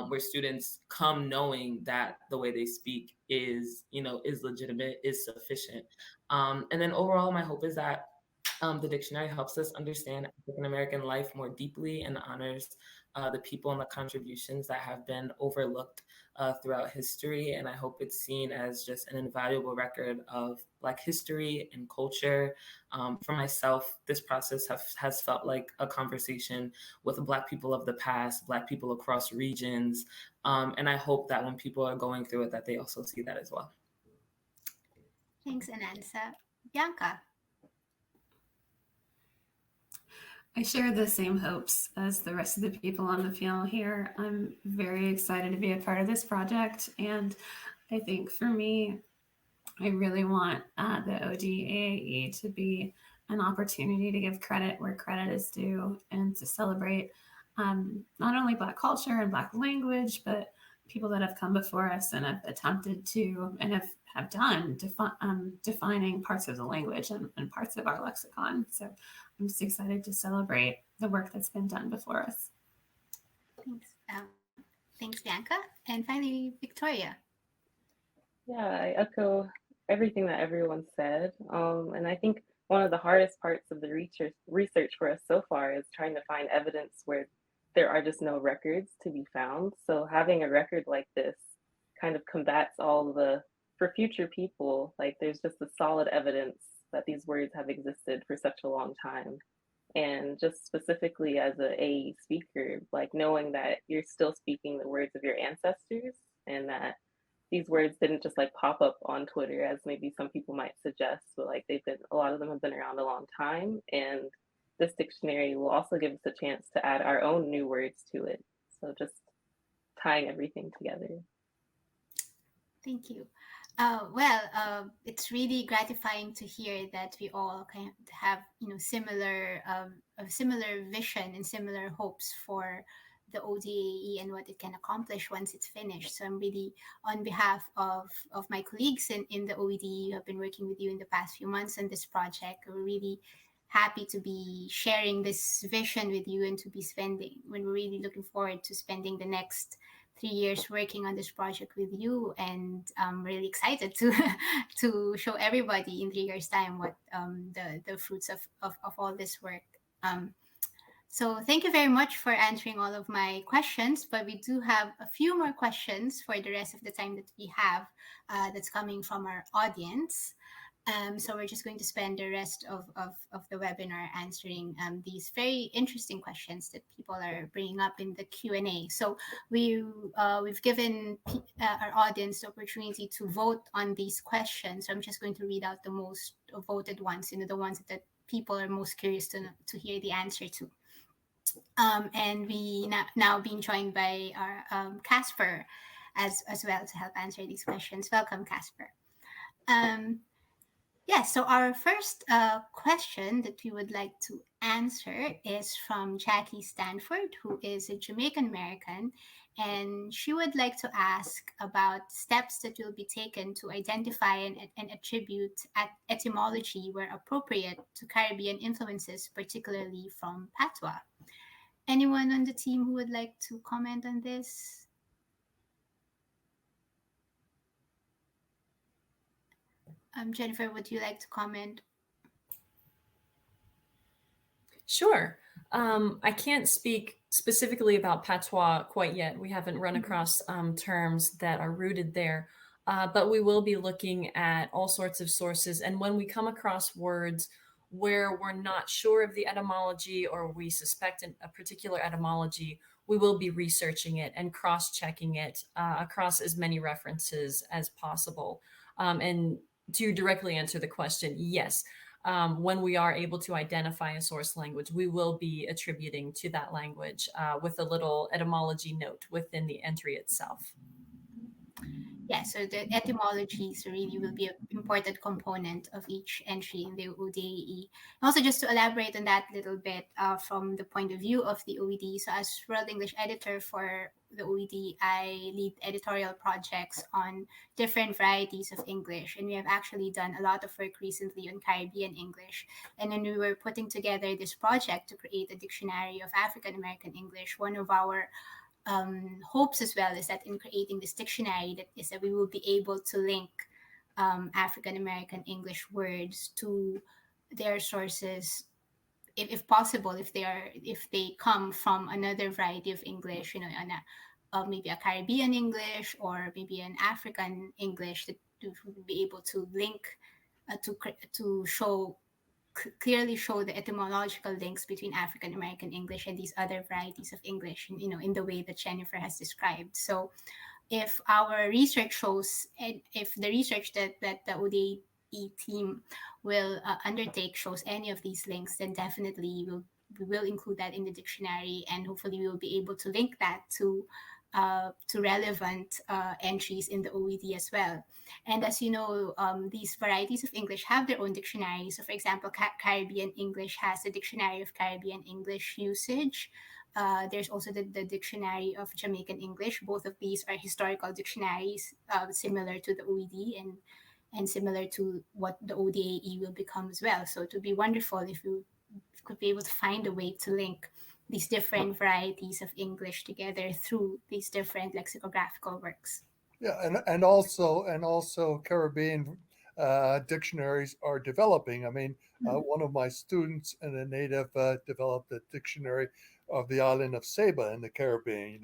Where students come knowing that the way they speak is legitimate, is sufficient. And then overall, my hope is that the dictionary helps us understand African American life more deeply and honors the people and the contributions that have been overlooked throughout history. And I hope it's seen as just an invaluable record of Black history and culture. For myself, this process has felt like a conversation with Black people of the past, Black people across regions. And I hope that when people are going through it, that they also see that as well. Thanks, Anansa. Bianca. I share the same hopes as the rest of the people on the panel here. I'm very excited to be a part of this project. And I think for me, I really want the ODAAE to be an opportunity to give credit where credit is due and to celebrate not only Black culture and Black language, but people that have come before us and have attempted to and have done defining parts of the language and parts of our lexicon. So I'm just excited to celebrate the work that's been done before us. Thanks. Thanks, Bianca. And finally, Victoria. Yeah, I echo everything that everyone said. And I think one of the hardest parts of the research for us so far is trying to find evidence where there are just no records to be found. So having a record like this kind of combats for future people, like there's just a solid evidence that these words have existed for such a long time. And just specifically as a AE speaker, like knowing that you're still speaking the words of your ancestors and that these words didn't just like pop up on Twitter as maybe some people might suggest, but like a lot of them have been around a long time. And this dictionary will also give us a chance to add our own new words to it. So just tying everything together. Thank you. It's really gratifying to hear that we all kind of have, a similar vision and similar hopes for the ODAE and what it can accomplish once it's finished. So I'm really, on behalf of my colleagues in the ODAE who have been working with you in the past few months on this project, we're really happy to be sharing this vision with you and we're really looking forward to spending the next 3 years working on this project with you, and I'm really excited to show everybody in 3 years' time what the fruits of all this work. So thank you very much for answering all of my questions, but we do have a few more questions for the rest of the time that we have that's coming from our audience. So we're just going to spend the rest of the webinar answering these very interesting questions that people are bringing up in the Q&A. So we've given our audience the opportunity to vote on these questions. So I'm just going to read out the most voted ones, the ones that people are most curious to hear the answer to. And we now being joined by our Casper as well to help answer these questions. Welcome, Casper. So our first question that we would like to answer is from Jackie Stanford, who is a Jamaican American, and she would like to ask about steps that will be taken to identify and attribute etymology where appropriate to Caribbean influences, particularly from Patois. Anyone on the team who would like to comment on this? Jennifer, would you like to comment? Sure. I can't speak specifically about Patois quite yet. We haven't run across terms that are rooted there, but we will be looking at all sorts of sources. And when we come across words where we're not sure of the etymology or we suspect a particular etymology, we will be researching it and cross-checking it across as many references as possible. And to directly answer the question, yes, when we are able to identify a source language, we will be attributing to that language with a little etymology note within the entry itself. Yeah, so the etymologies really will be an important component of each entry in the ODAE. Also, just to elaborate on that a little bit from the point of view of the OED, so as World English Editor for the OED, I lead editorial projects on different varieties of English, and we have actually done a lot of work recently on Caribbean English. And when we were putting together this project to create a dictionary of African American English, one of our hopes as well is that in creating this dictionary, that we will be able to link African American English words to their sources, if possible, if they come from another variety of English, maybe a Caribbean English or maybe an African English, that to be able to link to clearly show the etymological links between African American English and these other varieties of English, in the way that Jennifer has described. So if our research shows, and if the research that the ODAE team will undertake shows any of these links, then definitely we will include that in the dictionary, and hopefully we will be able to link that to relevant entries in the OED as well. And as you know, these varieties of English have their own dictionaries. So, for example, Caribbean English has a dictionary of Caribbean English usage. There's also the dictionary of Jamaican English. Both of these are historical dictionaries, similar to the OED and similar to what the ODAE will become as well. So it would be wonderful if you could be able to find a way to link these different varieties of English together through these different lexicographical works. Yeah, and also Caribbean dictionaries are developing. I mean, one of my students and a native developed a dictionary of the island of Saba in the Caribbean.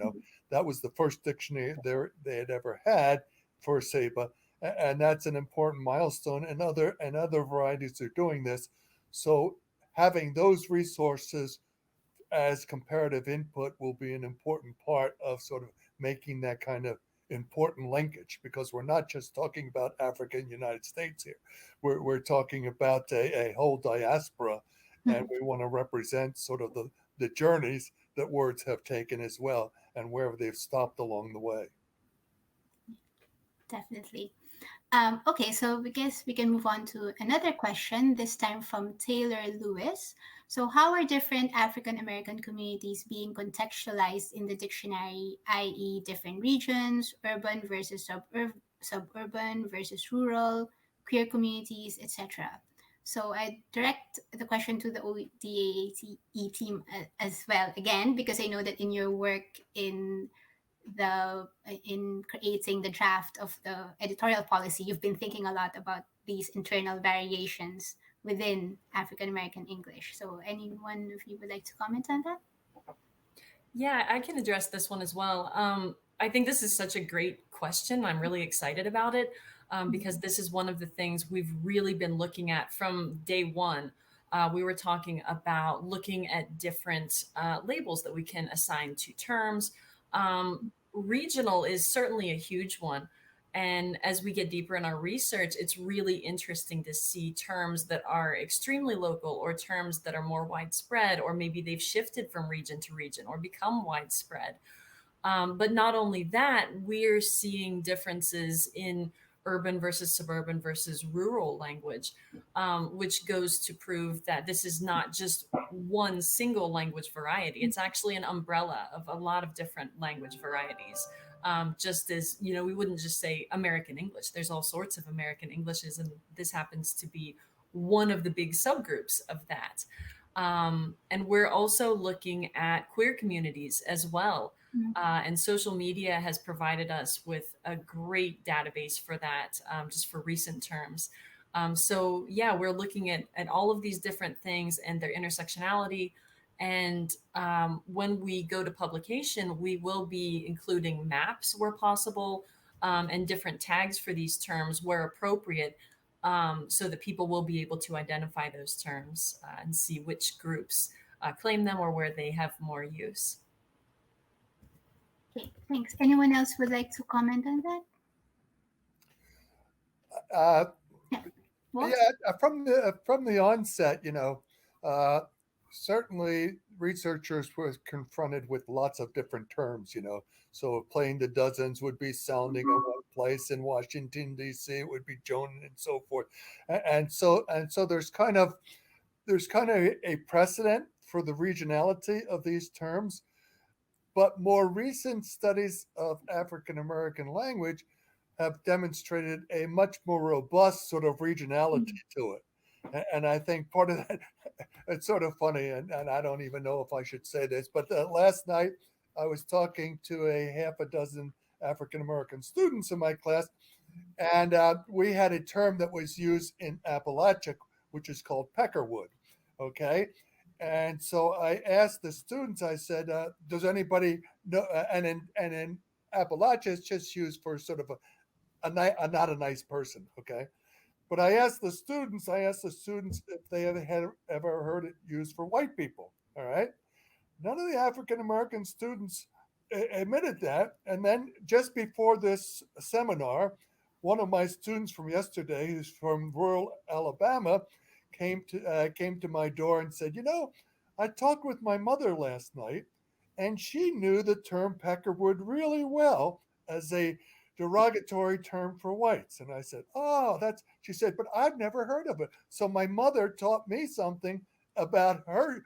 That was the first dictionary they had ever had for Saba, and that's an important milestone. And other varieties are doing this. So having those resources as comparative input will be an important part of sort of making that kind of important linkage, because we're not just talking about Africa and United States here. We're talking about a whole diaspora, and we want to represent sort of the journeys that words have taken as well, and where they've stopped along the way. Definitely. Okay, so I guess we can move on to another question, this time from Taylor Lewis. So, how are different African American communities being contextualized in the dictionary, i.e., different regions, urban versus suburban versus rural, queer communities, etc.? So, I direct the question to the ODAE team as well, again, because I know that in your work in creating the draft of the editorial policy, you've been thinking a lot about these internal variations within African American English. So anyone of you would like to comment on that? Yeah, I can address this one as well. I think this is such a great question. I'm really excited about it because this is one of the things we've really been looking at from day one. We were talking about looking at different labels that we can assign to terms. Regional is certainly a huge one. And as we get deeper in our research, it's really interesting to see terms that are extremely local or terms that are more widespread, or maybe they've shifted from region to region or become widespread. But not only that, we're seeing differences in urban versus suburban versus rural language, which goes to prove that this is not just one single language variety. It's actually an umbrella of a lot of different language varieties. Just as, we wouldn't just say American English. There's all sorts of American Englishes, and this happens to be one of the big subgroups of that. And we're also looking at queer communities as well. And social media has provided us with a great database for that, just for recent terms. So yeah, we're looking at all of these different things and their intersectionality. And when we go to publication, we will be including maps where possible, and different tags for these terms where appropriate, so that people will be able to identify those terms and see which groups claim them or where they have more use. Okay, thanks. Anyone else would like to comment on that? Uh, Yeah. What? Yeah, from the onset, uh, certainly researchers were confronted with lots of different terms. So playing the dozens would be sounding in one place in Washington D.C. It would be Joan and so forth, and so there's kind of a precedent for the regionality of these terms, but more recent studies of African American language have demonstrated a much more robust sort of regionality to it. And I think part of that, it's sort of funny, and I don't even know if I should say this, but last night I was talking to a half a dozen African American students in my class, and we had a term that was used in Appalachia, which is called peckerwood. Okay. And so I asked the students, I said, does anybody know? And in Appalachia, it's just used for sort of a not a nice person. Okay. But I asked the students if they ever heard it used for white people. All right. None of the African American students admitted that. And then just before this seminar, one of my students from yesterday, who's from rural Alabama, came to my door and said, I talked with my mother last night, and she knew the term peckerwood really well as a derogatory term for whites. And I said, oh, she said, but I've never heard of it. So my mother taught me something about her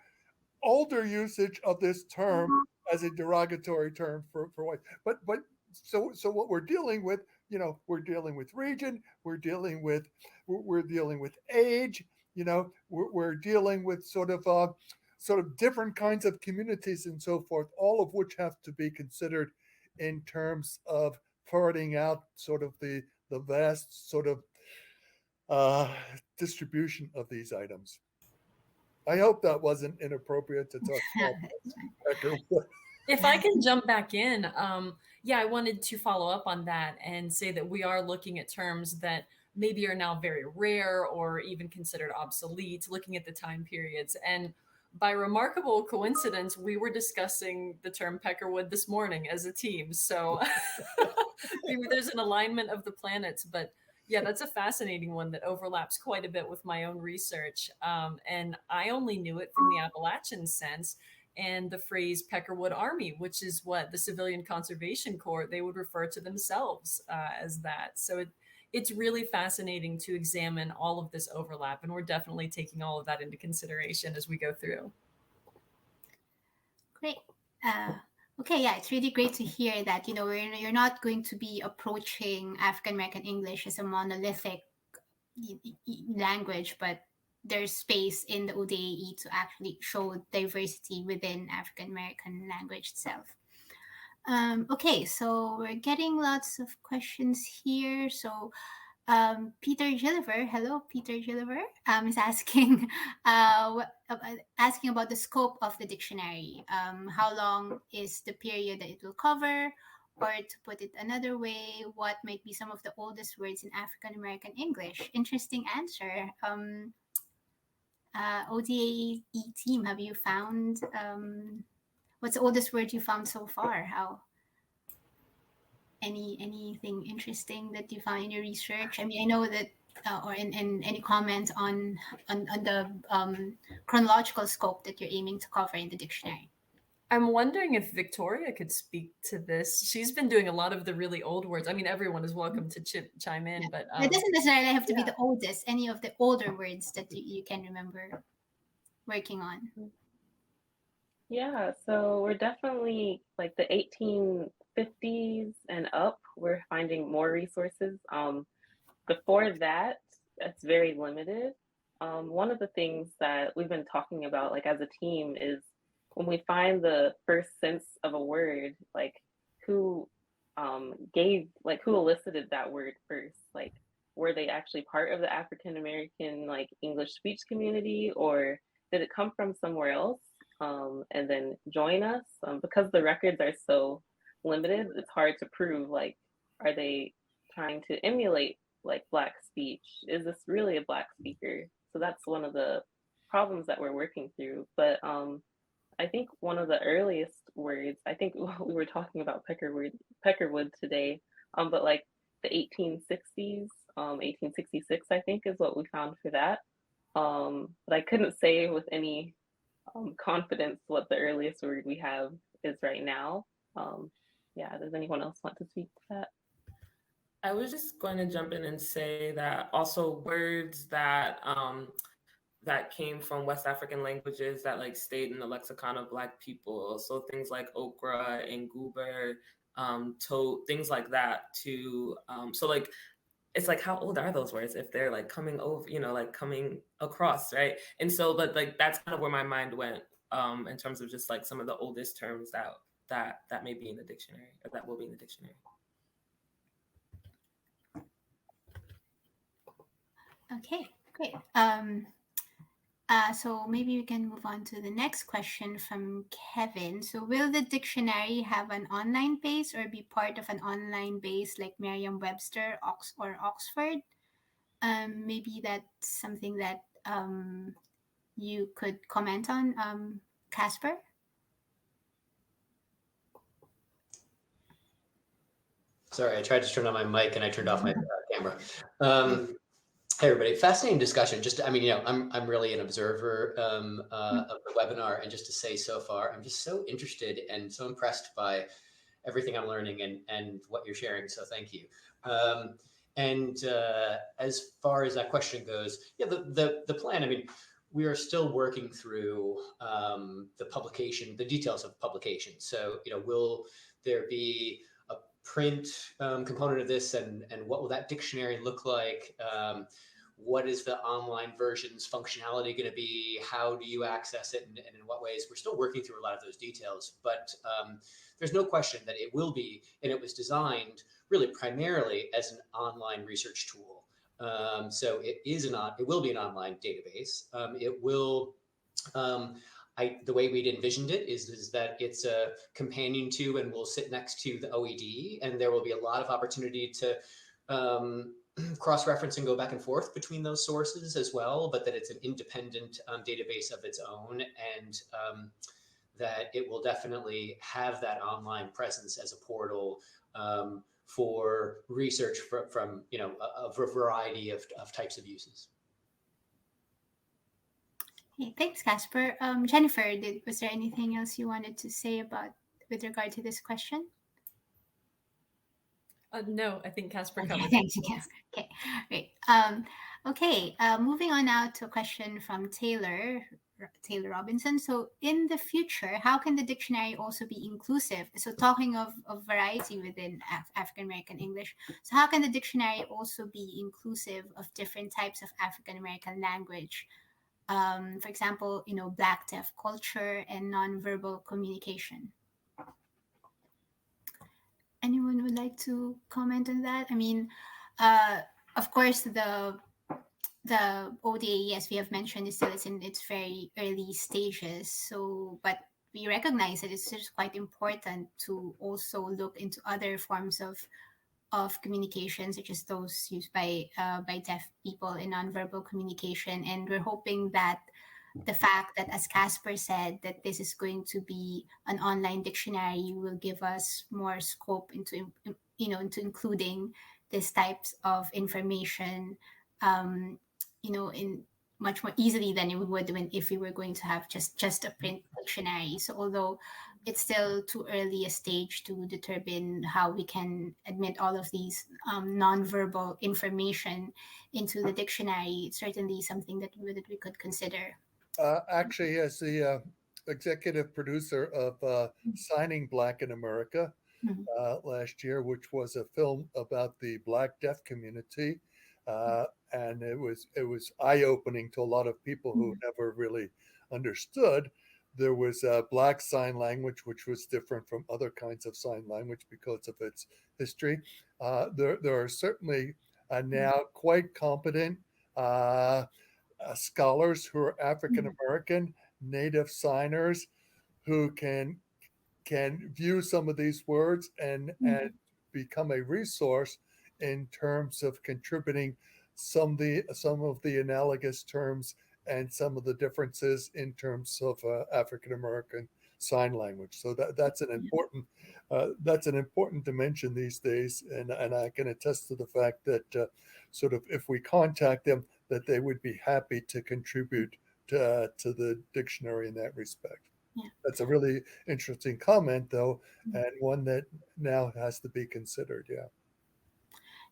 older usage of this term as a derogatory term for white. But so what we're dealing with, we're dealing with region, we're dealing with age, we're dealing with sort of different kinds of communities and so forth, all of which have to be considered in terms of ferreting out sort of the vast sort of uh, distribution of these items. I hope that wasn't inappropriate to talk about Becker. If I can jump back in, yeah, I wanted to follow up on that and say that we are looking at terms that maybe are now very rare or even considered obsolete, looking at the time periods. And by remarkable coincidence, we were discussing the term peckerwood this morning as a team. So maybe there's an alignment of the planets, but yeah, that's a fascinating one that overlaps quite a bit with my own research. And I only knew it from the Appalachian sense and the phrase Peckerwood Army, which is what the Civilian Conservation Corps, they would refer to themselves as that. So it's really fascinating to examine all of this overlap, and we're definitely taking all of that into consideration as we go through. Great. Okay, yeah, it's really great to hear that, you're not going to be approaching African American English as a monolithic language, but there's space in the ODAAE to actually show diversity within African American language itself. Okay, so we're getting lots of questions here. So Peter Gilliver, hello, Peter Gilliver, is asking, asking about the scope of the dictionary. How long is the period that it will cover? Or to put it another way, what might be some of the oldest words in African American English? Interesting answer. ODAE team, have you found what's the oldest word you found so far? Anything interesting that you found in your research? I mean, I know that, or in any comment on the chronological scope that you're aiming to cover in the dictionary. I'm wondering if Victoria could speak to this. She's been doing a lot of the really old words. I mean, everyone is welcome to chime in, but it doesn't necessarily have to be the oldest. Any of the older words that you can remember working on. Yeah, so we're definitely like the 1850s and up, we're finding more resources. Before that, it's very limited. One of the things that we've been talking about, like as a team, is when we find the first sense of a word, like who who elicited that word first? Like, were they actually part of the African American like English speech community, or did it come from somewhere else and then join us? Because the records are so limited, it's hard to prove, like, are they trying to emulate like Black speech? Is this really a Black speaker? So that's one of the problems that we're working through. But I think one of the earliest words, I think we were talking about peckerwood today, but like the 1860s, 1866, I think, is what we found for that. But I couldn't say with any confidence what the earliest word we have is right now. Yeah, does anyone else want to speak to that? I was just going to jump in and say that also words that that came from West African languages that like stayed in the lexicon of Black people. So things like okra and goober, tote, things like that. To so like it's like how old are those words if they're like coming over, like coming across, right? And so, but like that's kind of where my mind went in terms of just like some of the oldest terms that may be in the dictionary or that will be in the dictionary. Okay, great. So maybe we can move on to the next question from Kevin. So will the dictionary have an online base or be part of an online base like Merriam-Webster or Oxford? Maybe that's something that you could comment on, Casper? Sorry, I tried to turn on my mic and I turned off my camera. Hey everybody, fascinating discussion. I'm really an observer of the webinar, and just to say so far, I'm just so interested and so impressed by everything I'm learning and what you're sharing. So thank you. As far as that question goes, yeah, the plan. I mean, we are still working through the publication, the details of publication. So will there be a print component of this, and what will that dictionary look like? What is the online version's functionality going to be? How do you access it, and in what ways? We're still working through a lot of those details, but there's no question that it will be, and it was designed really primarily as an online research tool. So it will be an online database. It will. The way we'd envisioned it is that it's a companion to and will sit next to the OED, and there will be a lot of opportunity to cross-reference and go back and forth between those sources as well, but that it's an independent database of its own, and that it will definitely have that online presence as a portal for research from a variety of types of uses. Okay, thanks, Casper. Jennifer, was there anything else you wanted to say with regard to this question? No, I think Casper Okay, covered thanks, it. Casper. Okay, great. Moving on now to a question from Taylor Robinson. So in the future, how can the dictionary also be inclusive? So talking of variety within African American English, so how can the dictionary also be inclusive of different types of African American language? For example, Black deaf culture and nonverbal communication. Anyone would like to comment on that? I mean, of course, the ODAE, as we have mentioned, is still in its very early stages. So, but we recognize that it's just quite important to also look into other forms of communication, such as those used by deaf people in nonverbal communication. And we're hoping that the fact that, as Casper said, that this is going to be an online dictionary will give us more scope into including these types of information, in much more easily than we would if we were going to have just a print dictionary. So although it's still too early a stage to determine how we can admit all of these nonverbal information into the dictionary, it's certainly something that we could consider. Actually, as the executive producer of Signing Black in America last year, which was a film about the Black deaf community, and it was eye-opening to a lot of people who never really understood. There was Black Sign Language, which was different from other kinds of sign language because of its history. There are certainly now quite competent scholars who are African American, native signers, who can view some of these words and become a resource in terms of contributing some of the analogous terms and some of the differences in terms of African American sign language. So that's an important dimension these days, and I can attest to the fact that sort of if we contact them, that they would be happy to contribute to the dictionary in that respect. Yeah. That's a really interesting comment, though, and one that now has to be considered. Yeah.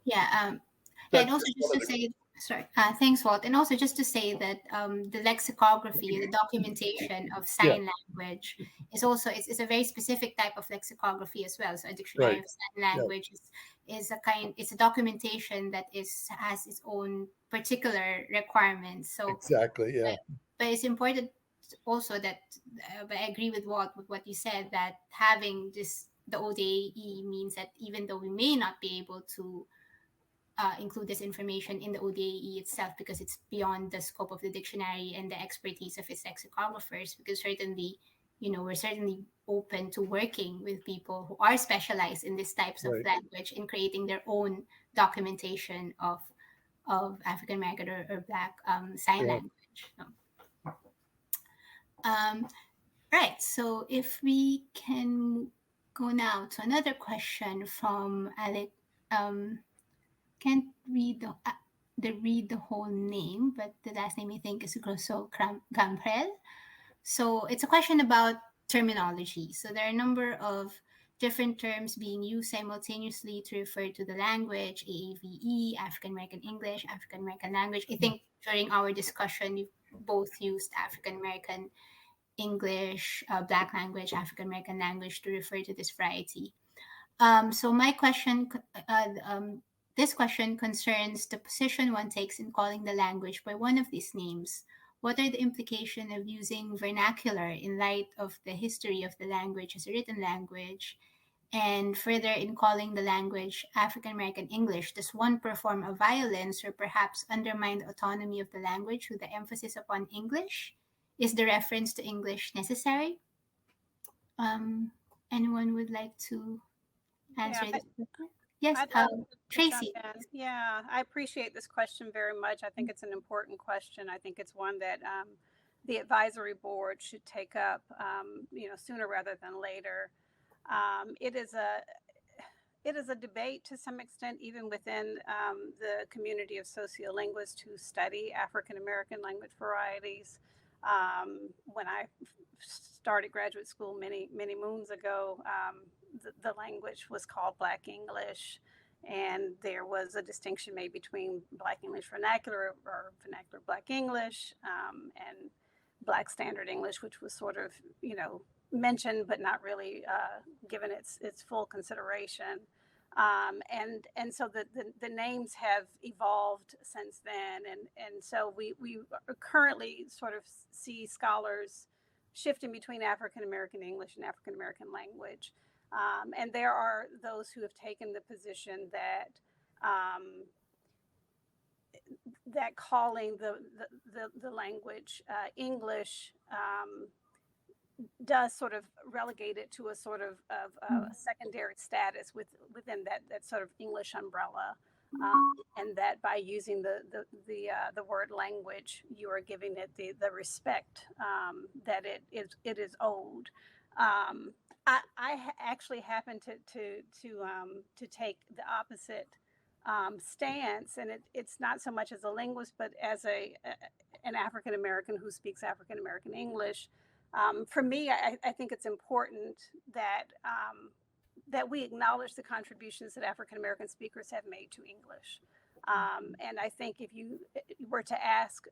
Yeah. That's And also just just one to of the- say, sorry, thanks, Walt. And also just to say that the lexicography, the documentation of Yeah. sign language is also, it's a very specific type of lexicography as well. So a dictionary Right. of sign language it's a documentation that has its own particular requirements. So, Exactly. Yeah. but it's important also that, but I agree with Walt with what you said, that having the ODAE means that even though we may not be able to include this information in the ODAE itself because it's beyond the scope of the dictionary and the expertise of its lexicographers, because certainly, we're certainly open to working with people who are specialized in these types of Right. language in creating their own documentation of African American or Black sign Yeah. language. Right. So if we can go now to another question from Alec. Can't read the whole name, but the last name I think is Grosso Gamprel. So it's a question about terminology. So there are a number of different terms being used simultaneously to refer to the language: AAVE, African American English, African American language. I think during our discussion, you both used African American English, Black language, African American language to refer to this variety. So my question, this question concerns the position one takes in calling the language by one of these names. What are the implications of using vernacular in light of the history of the language as a written language? And further, in calling the language African American English, does one perform a violence or perhaps undermine the autonomy of the language with the emphasis upon English? Is the reference to English necessary? Anyone would like to answer Yeah, this question? Yes, I'd love to Tracy. jump in. Yeah, I appreciate this question very much. I think it's an important question. I think it's one that the advisory board should take up, sooner rather than later. It is a debate to some extent, even within the community of sociolinguists who study African American language varieties. When I started graduate school many moons ago, the language was called Black English, and there was a distinction made between Black English vernacular or vernacular Black English and Black Standard English, which was sort of mentioned but not really given its full consideration. And so the names have evolved since then, and so we currently sort of see scholars shifting between African American English and African American language, and there are those who have taken the position that that calling the language English does sort of relegate it to a sort of secondary status within that sort of English umbrella, and that by using the word language, you are giving it the respect that it is owed. I actually happen to take the opposite stance, and it's not so much as a linguist, but as an African American who speaks African American English. For me, I think it's important that that we acknowledge the contributions that African American speakers have made to English. And I think if you were to ask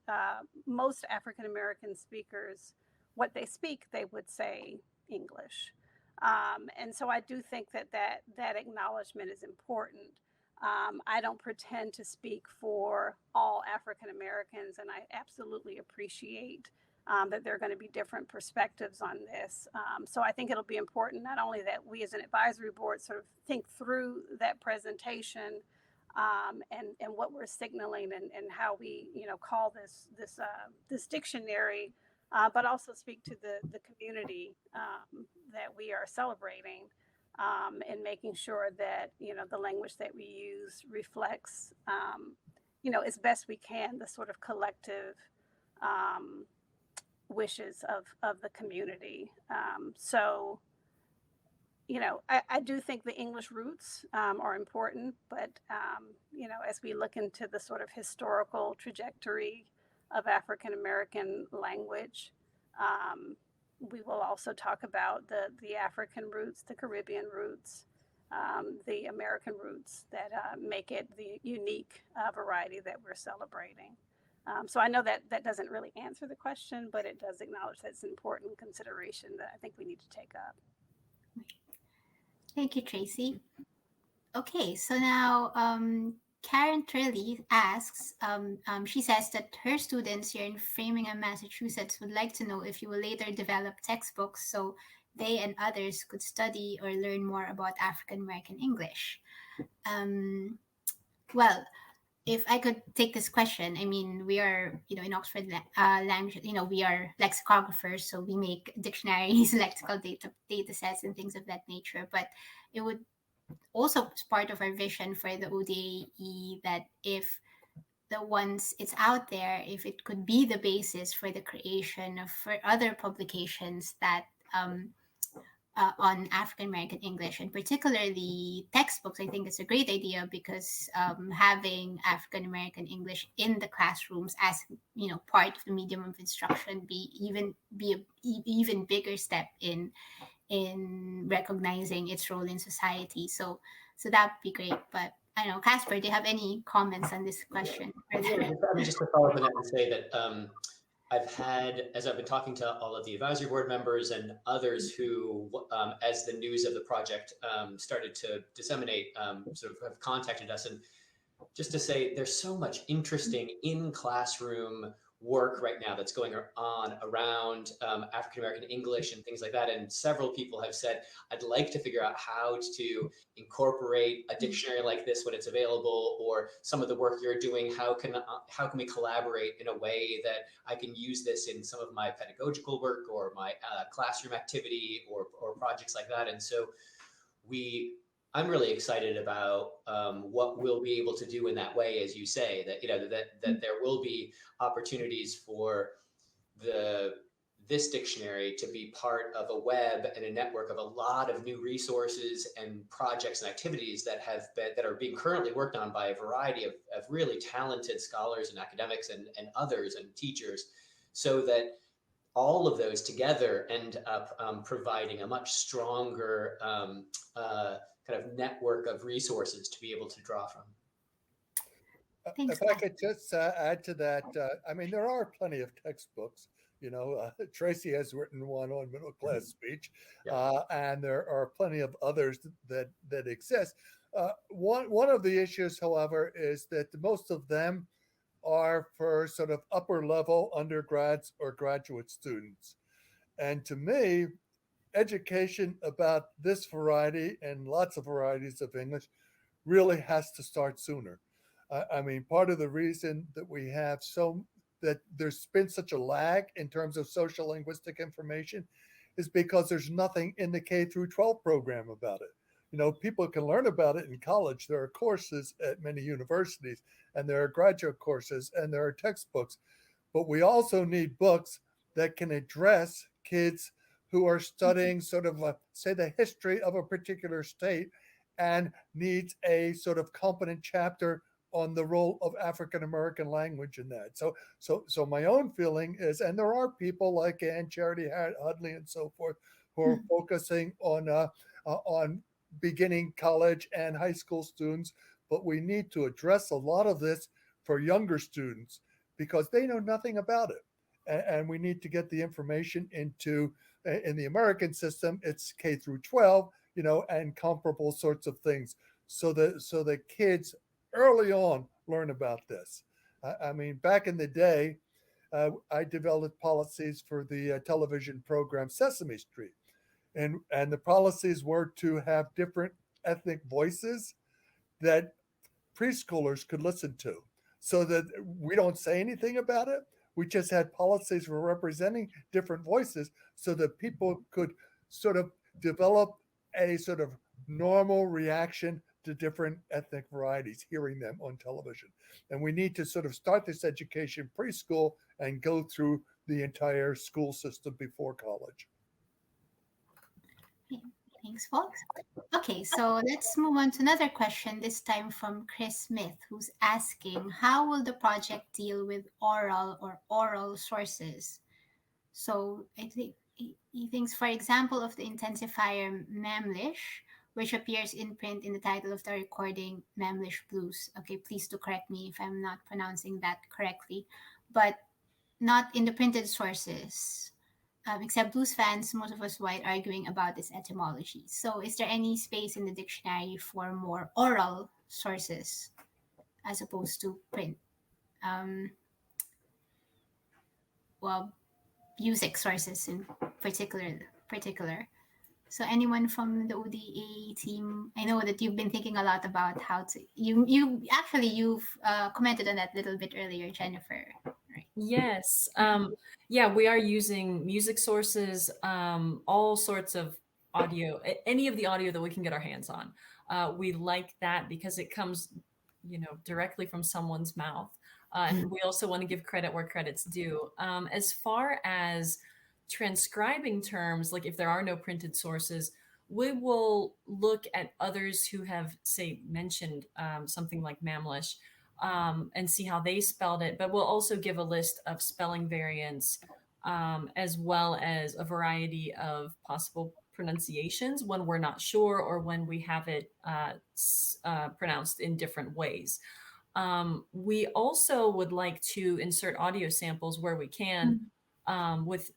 most African American speakers what they speak, they would say English. And so I do think that acknowledgement is important. I don't pretend to speak for all African Americans, and I absolutely appreciate that there are going to be different perspectives on this. So I think it'll be important not only that we as an advisory board sort of think through that presentation and what we're signaling and how we call this dictionary, but also speak to the community that we are celebrating, and making sure that the language that we use reflects as best we can the sort of collective wishes of the community. So, I do think the English roots are important, but, as we look into the sort of historical trajectory of African American language, we will also talk about the African roots, the Caribbean roots, the American roots that make it the unique variety that we're celebrating. So I know that doesn't really answer the question, but it does acknowledge that it's an important consideration that I think we need to take up. Thank you, Tracy. Okay, so now Karen Trilly asks, she says that her students here in Framingham, Massachusetts would like to know if you will later develop textbooks so they and others could study or learn more about African American English. Well, if I could take this question, I mean, we are, in Oxford language, we are lexicographers, so we make dictionaries, lexical data sets, and things of that nature. But it would also part of our vision for the ODAE that if once it's out there, if it could be the basis for the creation of for other publications that on African American English, and particularly textbooks, I think it's a great idea because having African American English in the classrooms as part of the medium of instruction be an even bigger step in recognizing its role in society. So that'd be great. But I don't know, Casper, do you have any comments on this question? Just to follow up on that and say that I've had, as I've been talking to all of the advisory board members and others who, as the news of the project started to disseminate, sort of have contacted us. And just to say, there's so much interesting in-classroom work right now that's going on around African American English and things like that. And several people have said, I'd like to figure out how to incorporate a dictionary like this when it's available, or some of the work you're doing. How can we collaborate in a way that I can use this in some of my pedagogical work or my classroom activity or projects like that. And so I'm really excited about what we'll be able to do in that way, as you say, that that there will be opportunities for this dictionary to be part of a web and a network of a lot of new resources and projects and activities that are being currently worked on by a variety of really talented scholars and academics and others and teachers, so that all of those together end up providing a much stronger kind of network of resources to be able to draw from. Thanks, if I could just add to that, I mean, there are plenty of textbooks. Tracy has written one on middle class speech, and there are plenty of others that exist. One of the issues, however, is that most of them are for sort of upper level undergrads or graduate students. And to me, education about this variety and lots of varieties of English really has to start sooner. I mean, part of the reason that we have that there's been such a lag in terms of social linguistic information is because there's nothing in the K through 12 program about it. People can learn about it in college. There are courses at many universities, and there are graduate courses, and there are textbooks. But we also need books that can address kids who are studying sort of, say, the history of a particular state and needs a sort of competent chapter on the role of African American language in that. So my own feeling is, and there are people like Ann Charity Hudley and so forth who are focusing on beginning college and high school students, but we need to address a lot of this for younger students because they know nothing about it. And we need to get the information into, in the American system, it's K through 12, and comparable sorts of things so that kids early on learn about this. I mean, back in the day, I developed policies for the television program Sesame Street. And the policies were to have different ethnic voices that preschoolers could listen to, so that we don't say anything about it. We just had policies for representing different voices so that people could sort of develop a sort of normal reaction to different ethnic varieties, hearing them on television. And we need to sort of start this education preschool and go through the entire school system before college. Thanks, folks. Okay, so let's move on to another question, this time from Chris Smith, who's asking, how will the project deal with oral sources? So I think he thinks, for example, of the intensifier Memlish, which appears in print in the title of the recording, Memlish Blues. Okay, please do correct me if I'm not pronouncing that correctly, but not in the printed sources. Except blues fans, most of us white, arguing about its etymology. So is there any space in the dictionary for more oral sources as opposed to print? Well, music sources in particular. So anyone from the ODAAE team, I know that you've been thinking a lot about how to, you've commented on that a little bit earlier, Jennifer. Right? Yes. Yeah, we are using music sources, all sorts of audio, any of the audio that we can get our hands on. We like that because it comes, directly from someone's mouth. And we also want to give credit where credit's due. As far as transcribing terms, like if there are no printed sources, we will look at others who have, say, mentioned something like Mamlish, and see how they spelled it. But we'll also give a list of spelling variants, as well as a variety of possible pronunciations when we're not sure or when we have it pronounced in different ways. We also would like to insert audio samples where we can, with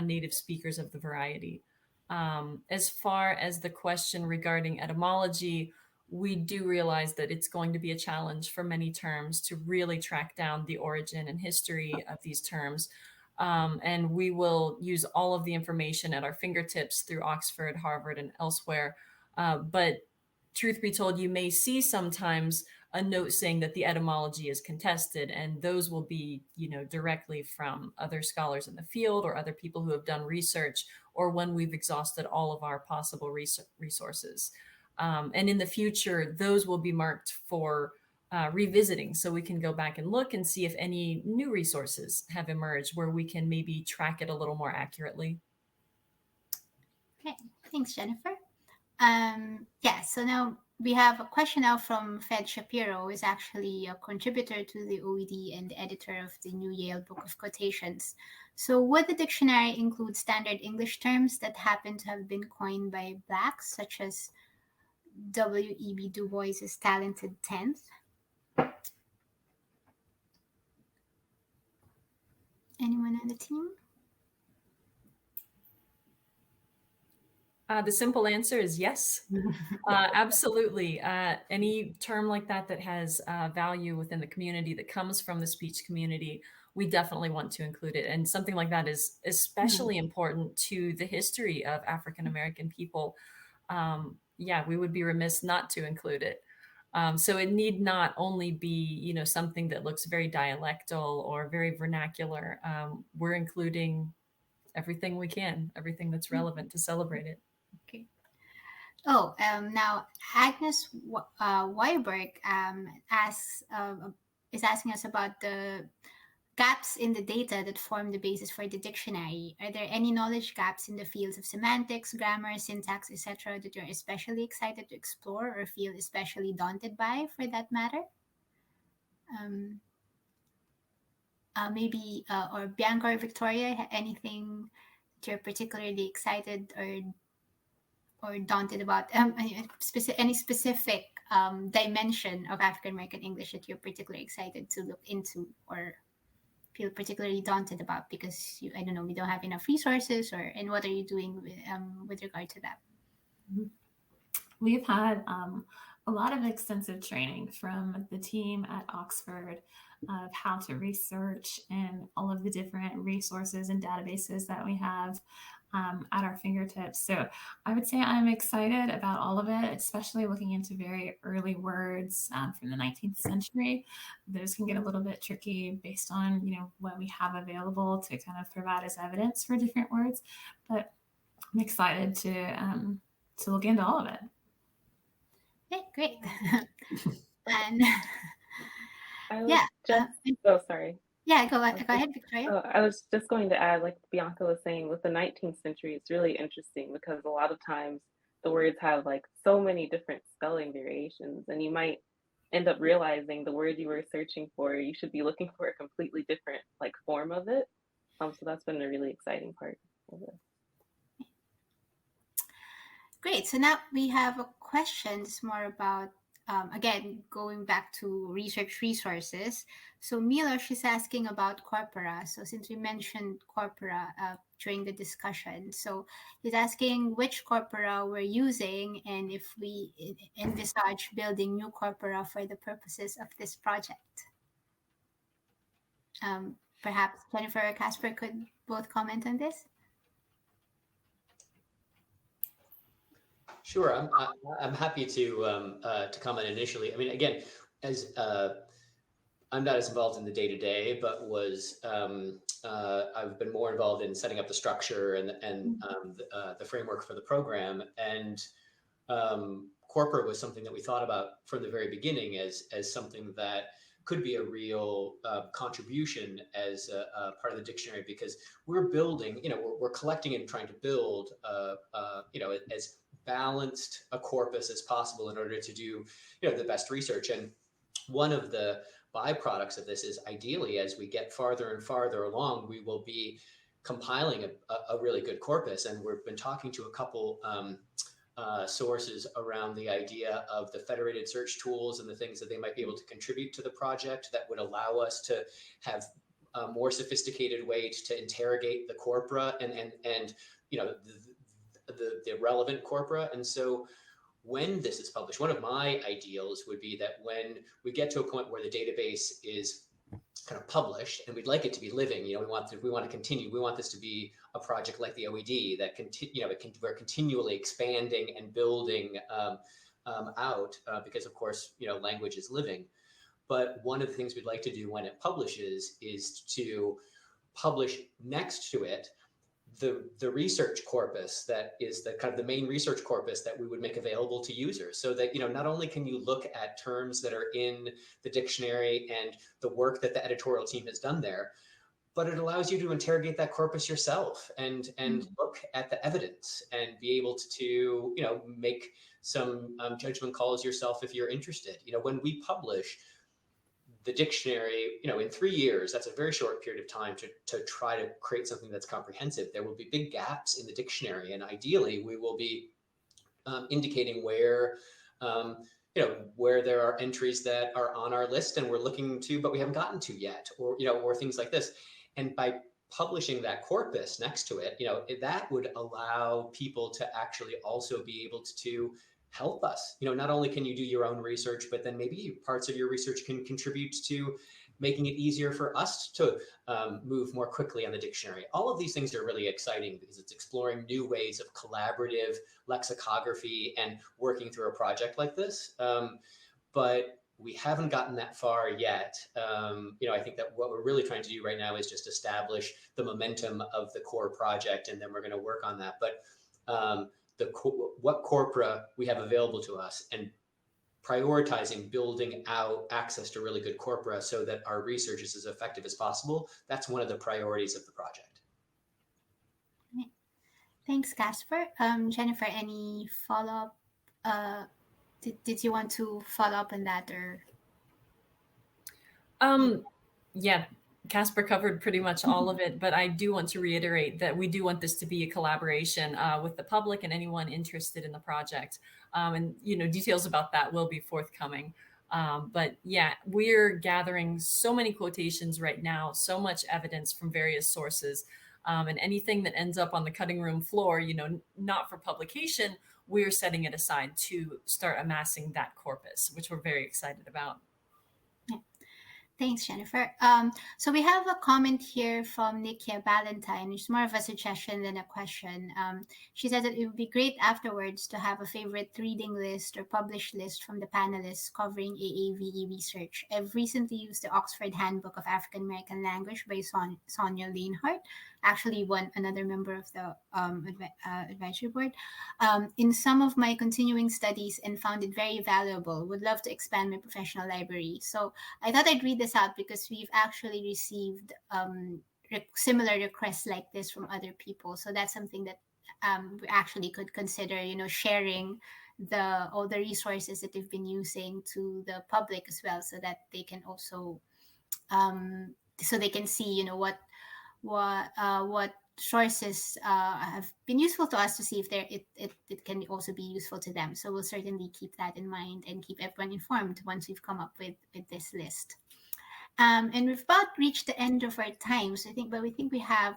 native speakers of the variety. As far as the question regarding etymology, we do realize that it's going to be a challenge for many terms to really track down the origin and history of these terms. And we will use all of the information at our fingertips through Oxford, Harvard, and elsewhere. But truth be told, you may see sometimes a note saying that the etymology is contested, and those will be, directly from other scholars in the field or other people who have done research, or when we've exhausted all of our possible resources. And in the future, those will be marked for revisiting, so we can go back and look and see if any new resources have emerged where we can maybe track it a little more accurately. Okay, thanks, Jennifer. So now we have a question now from Fed Shapiro, who is actually a contributor to the OED and the editor of the New Yale Book of Quotations. So would the dictionary include standard English terms that happen to have been coined by Blacks, such as W.E.B. Du Bois's talented 10th? Anyone on the team? The simple answer is yes. Absolutely. Any term like that has value within the community, that comes from the speech community, we definitely want to include it. And something like that is especially important to the history of African American people. We would be remiss not to include it. So it need not only be, something that looks very dialectal or very vernacular. We're including everything we can, everything that's relevant to celebrate it. Okay. Oh, now Agnes Weiberg is asking us about the gaps in the data that form the basis for the dictionary. Are there any knowledge gaps in the fields of semantics, grammar, syntax, etc., that you're especially excited to explore or feel especially daunted by, for that matter? Maybe, or Bianca or Victoria, anything that you're particularly excited or daunted about? Any specific dimension of African American English that you're particularly excited to look into or feel particularly daunted about because we don't have enough resources, and what are you doing with regard to that? We've had a lot of extensive training from the team at Oxford of how to research and all of the different resources and databases that we have at our fingertips. So I would say I'm excited about all of it, especially looking into very early words from the 19th century. Those can get a little bit tricky based on, what we have available to kind of provide as evidence for different words. But I'm excited to look into all of it. Okay, great. And sorry. Yeah, go I was just, ahead, Victoria. I was just going to add, like Bianca was saying, with the 19th century, it's really interesting because a lot of times the words have like so many different spelling variations, and you might end up realizing the word you were searching for, you should be looking for a completely different like form of it. So that's been a really exciting part of it. Great. So now we have a question. It's more about, again, going back to research resources. So Mila, she's asking about corpora. So since we mentioned corpora during the discussion, so he's asking which corpora we're using and if we envisage building new corpora for the purposes of this project. Perhaps Jennifer or Casper could both comment on this. Sure, I'm happy to comment initially. I mean, again, as I'm not as involved in the day-to-day, but I've been more involved in setting up the structure and the framework for the program. And corporate was something that we thought about from the very beginning as something that could be a real contribution as a part of the dictionary, because we're building, we're collecting and trying to build, as balanced a corpus as possible in order to do, the best research. And one of the byproducts of this is ideally, as we get farther and farther along, we will be compiling a really good corpus. And we've been talking to a couple sources around the idea of the federated search tools and the things that they might be able to contribute to the project that would allow us to have a more sophisticated way to interrogate the corpora and the relevant corpora. And so when this is published, one of my ideals would be that when we get to a point where the database is kind of published, and we'd like it to be living, we want to continue. We want this to be a project like the OED that we're continually expanding and building out, because of course, language is living. But one of the things we'd like to do when it publishes is to publish next to it the research corpus that is the kind of the main research corpus that we would make available to users, so that not only can you look at terms that are in the dictionary and the work that the editorial team has done there, but it allows you to interrogate that corpus yourself and look at the evidence and be able to make some judgment calls yourself if you're interested. When we publish the dictionary, in 3 years, that's a very short period of time to try to create something that's comprehensive. There will be big gaps in the dictionary, and ideally we will be indicating where there are entries that are on our list and we're looking to, but we haven't gotten to yet, or things like this. And by publishing that corpus next to it, that would allow people to actually also be able to help us. Not only can you do your own research, but then maybe parts of your research can contribute to making it easier for us to move more quickly on the dictionary. All of these things are really exciting because it's exploring new ways of collaborative lexicography and working through a project like this. But we haven't gotten that far yet. I think that what we're really trying to do right now is just establish the momentum of the core project, and then we're going to work on that. But what corpora we have available to us and prioritizing building out access to really good corpora so that our research is as effective as possible, that's one of the priorities of the project. Thanks, Casper. Jennifer, any follow-up? Did you want to follow up on that, or? Yeah, Casper covered pretty much all of it, but I do want to reiterate that we do want this to be a collaboration with the public and anyone interested in the project. And details about that will be forthcoming. But yeah, we're gathering so many quotations right now, so much evidence from various sources, and anything that ends up on the cutting room floor, not for publication, we're setting it aside to start amassing that corpus, which we're very excited about. Thanks, Jennifer. So we have a comment here from Nikia Ballantyne. It's more of a suggestion than a question. She says that it would be great afterwards to have a favorite reading list or published list from the panelists covering AAVE research. I've recently used the Oxford Handbook of African American Language by Sonia Lienhardt actually another member of the advisory board, in some of my continuing studies and found it very valuable. Would love to expand my professional library. So I thought I'd read this out because we've actually received similar requests like this from other people. So that's something that we actually could consider, sharing all the resources that they've been using to the public as well, so that they can also so they can see, what sources have been useful to us, to see if it can also be useful to them. So we'll certainly keep that in mind and keep everyone informed once we've come up with this list. And we've about reached the end of our time, so we think we have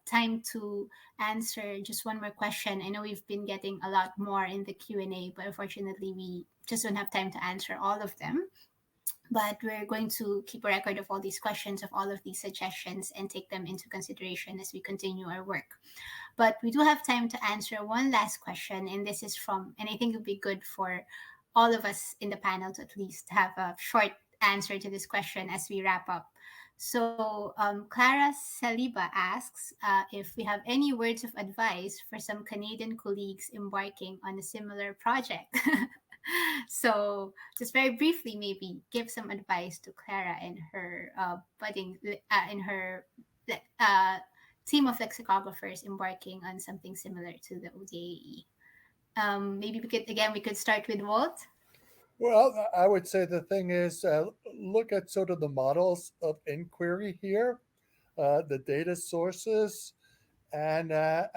time to answer just one more question. I know we've been getting a lot more in the Q&A, but unfortunately we just don't have time to answer all of them. But we're going to keep a record of all these questions, of all of these suggestions, and take them into consideration as we continue our work. But we do have time to answer one last question, and this is and I think it would be good for all of us in the panel to at least have a short answer to this question as we wrap up. So Clara Saliba asks if we have any words of advice for some Canadian colleagues embarking on a similar project. So just very briefly, maybe give some advice to Clara and her team of lexicographers embarking on something similar to the ODAAE. Maybe we could start with Walt. Well, I would say the thing is, look at sort of the models of inquiry here, the data sources, and I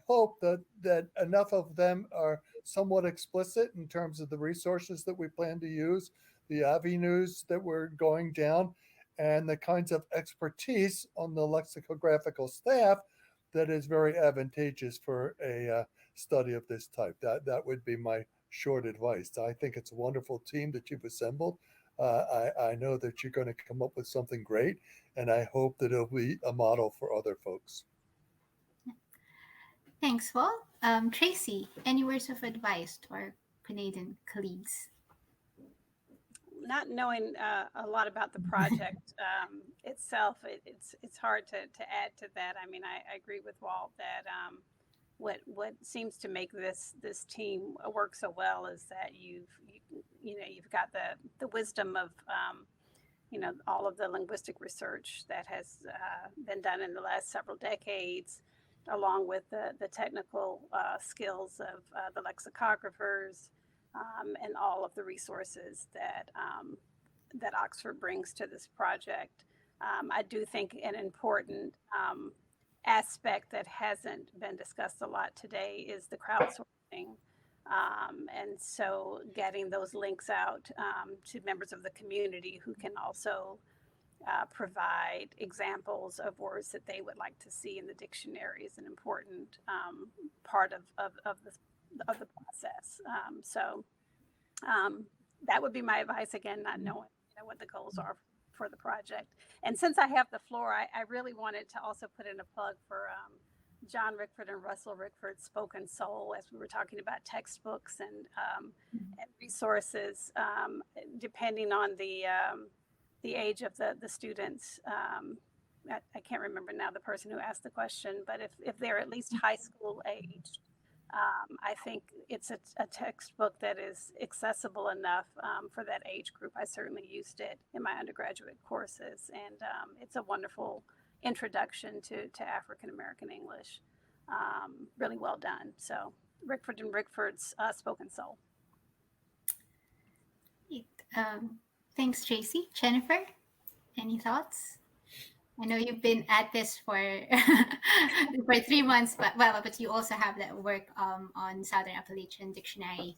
hope that enough of them are somewhat explicit in terms of the resources that we plan to use, the avenues that we're going down, and the kinds of expertise on the lexicographical staff that is very advantageous for a study of this type. That would be my short advice. I think it's a wonderful team that you've assembled. I know that you're going to come up with something great, and I hope that it'll be a model for other folks. Thanks, Walt. Tracy, any words of advice to our Canadian colleagues? Not knowing a lot about the project itself, it's hard to add to that. I mean, I agree with Walt that what seems to make this team work so well is that you've got the wisdom of all of the linguistic research that has been done in the last several decades, along with the technical skills of the lexicographers and all of the resources that Oxford brings to this project. I do think an important aspect that hasn't been discussed a lot today is the crowdsourcing. And so getting those links out to members of the community who can also provide examples of words that they would like to see in the dictionary is an important part of the process. So that would be my advice, again, not knowing what the goals are for the project. And since I have the floor, I really wanted to also put in a plug for John Rickford and Russell Rickford's Spoken Soul, as we were talking about textbooks and resources, depending on the age of the students. I can't remember now the person who asked the question, but if they're at least high school aged, I think it's a textbook that is accessible enough for that age group. I certainly used it in my undergraduate courses, and it's a wonderful introduction to African American English. Really well done. So Rickford and Rickford's Spoken Soul. Thanks, Tracy. Jennifer, any thoughts? I know you've been at this for 3 months, but you also have that work on Southern Appalachian Dictionary.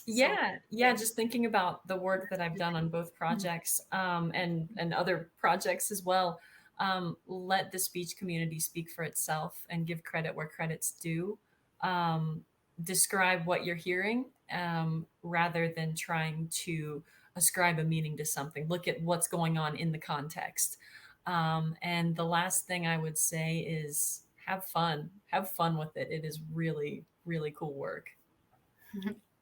Just thinking about the work that I've done on both projects and other projects as well. Let the speech community speak for itself and give credit where credit's due. Describe what you're hearing rather than trying to ascribe a meaning to something. Look at what's going on in the context. And the last thing I would say is have fun with it. It is really, really cool work.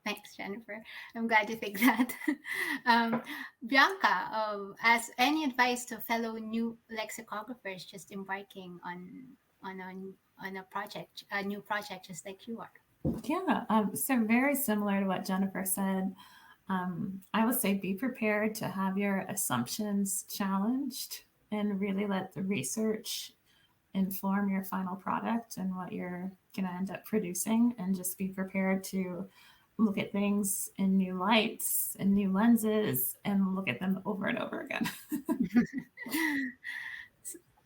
Thanks, Jennifer. I'm glad you think that. um, Bianca, as any advice to fellow new lexicographers just embarking on a project, a new project, just like you are? Yeah, so very similar to what Jennifer said. I would say be prepared to have your assumptions challenged and really let the research inform your final product and what you're going to end up producing, and just be prepared to look at things in new lights and new lenses and look at them over and over again.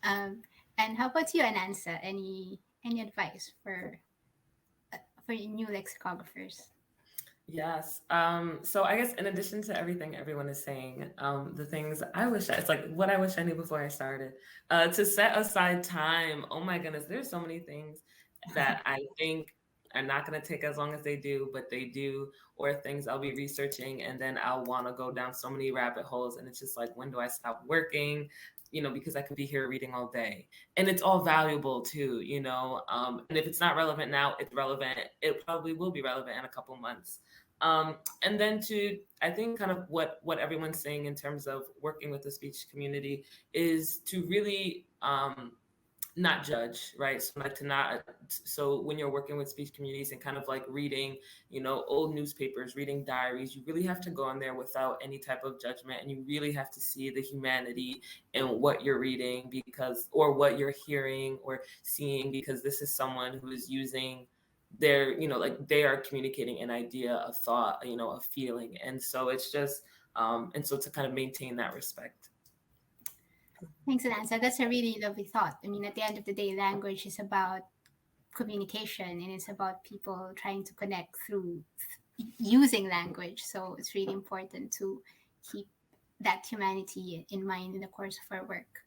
And how about you, Anansa? Any advice for new lexicographers? Yes. So I guess in addition to everything everyone is saying, the things I wish it's like what I wish I knew before I started, to set aside time. Oh my goodness, there's so many things that I think are not going to take as long as they do, but they do, or things I'll be researching and then I'll want to go down so many rabbit holes. And it's just like, when do I stop working? Because I could be here reading all day, and it's all valuable too, and if it's not relevant now, it's relevant. It probably will be relevant in a couple months. And then I think kind of what everyone's saying in terms of working with the speech community is to really not judge, right? So when you're working with speech communities and kind of like reading, old newspapers, reading diaries, you really have to go on there without any type of judgment, and you really have to see the humanity in what you're reading or what you're hearing or seeing, because this is someone who is using they are communicating an idea, a thought, a feeling. And so it's just, and so to kind of maintain that respect. Thanks, Anansa. That's a really lovely thought. I mean, at the end of the day, language is about communication, and it's about people trying to connect through using language. So it's really important to keep that humanity in mind in the course of our work.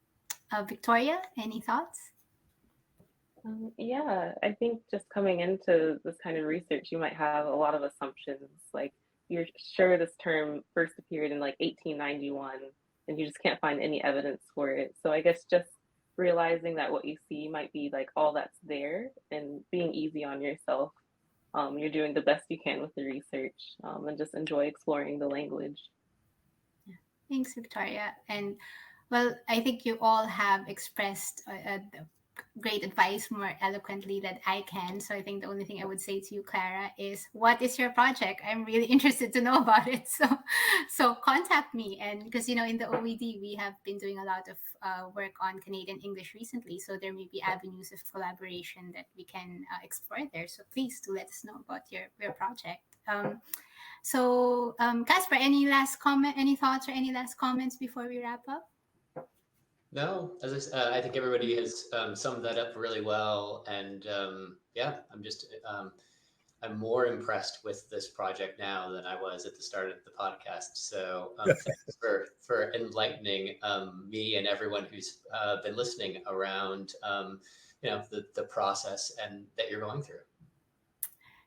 Victoria, any thoughts? Yeah, I think just coming into this kind of research, you might have a lot of assumptions. Like, you're sure this term first appeared in like 1891, and you just can't find any evidence for it. So I guess just realizing that what you see might be like all that's there, and being easy on yourself. You're doing the best you can with the research, and just enjoy exploring the language. Yeah. Thanks, Victoria. And well, I think you all have expressed great advice more eloquently than I can. So I think the only thing I would say to you, Clara, is what is your project? I'm really interested to know about it. So contact me. And because, in the OED, we have been doing a lot of work on Canadian English recently. So there may be avenues of collaboration that we can explore there. So please do let us know about your project. Casper, any last comment, any thoughts or any last comments before we wrap up? No, I think everybody has summed that up really well, and yeah, I'm more impressed with this project now than I was at the start of the podcast. So thanks for enlightening me and everyone who's been listening around the process and that you're going through.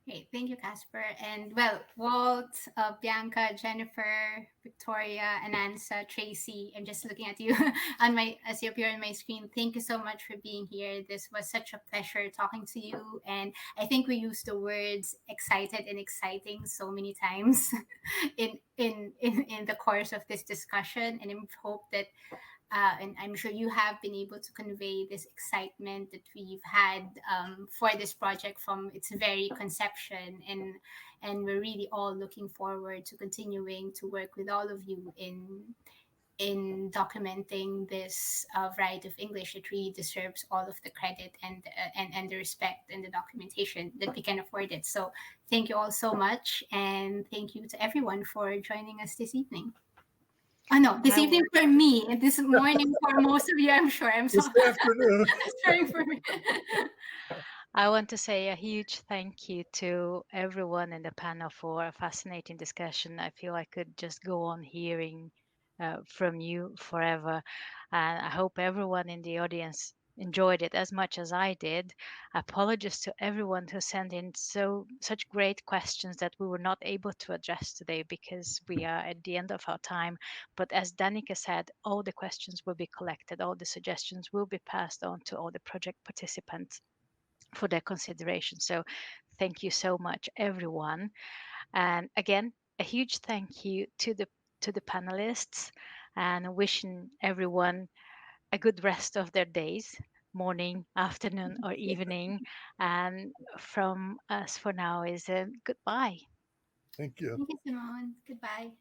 Great. Thank you, Casper. And well, Walt, Bianca, Jennifer, Victoria, Anansa, Tracy, I'm just looking at you as you appear on my screen. Thank you so much for being here. This was such a pleasure talking to you. And I think we used the words excited and exciting so many times in the course of this discussion. And I hope that and I'm sure you have been able to convey this excitement that we've had for this project from its very conception, and we're really all looking forward to continuing to work with all of you in documenting this variety of English that really deserves all of the credit and the respect and the documentation that we can afford it. So thank you all so much, and thank you to everyone for joining us this evening. Oh no, this evening for me, and this morning for most of you, I'm sure. I'm sorry. This afternoon. Sorry for me. I want to say a huge thank you to everyone in the panel for a fascinating discussion. I feel I could just go on hearing from you forever, and I hope everyone in the audience enjoyed it as much as I did. Apologies to everyone who sent in such great questions that we were not able to address today because we are at the end of our time. But as Danica said, all the questions will be collected, all the suggestions will be passed on to all the project participants for their consideration. So thank you so much, everyone. And again, a huge thank you to the panelists, and wishing everyone a good rest of their days, morning, afternoon, or evening. And from us for now is a goodbye. Thank you. Thank you, Simone. Goodbye.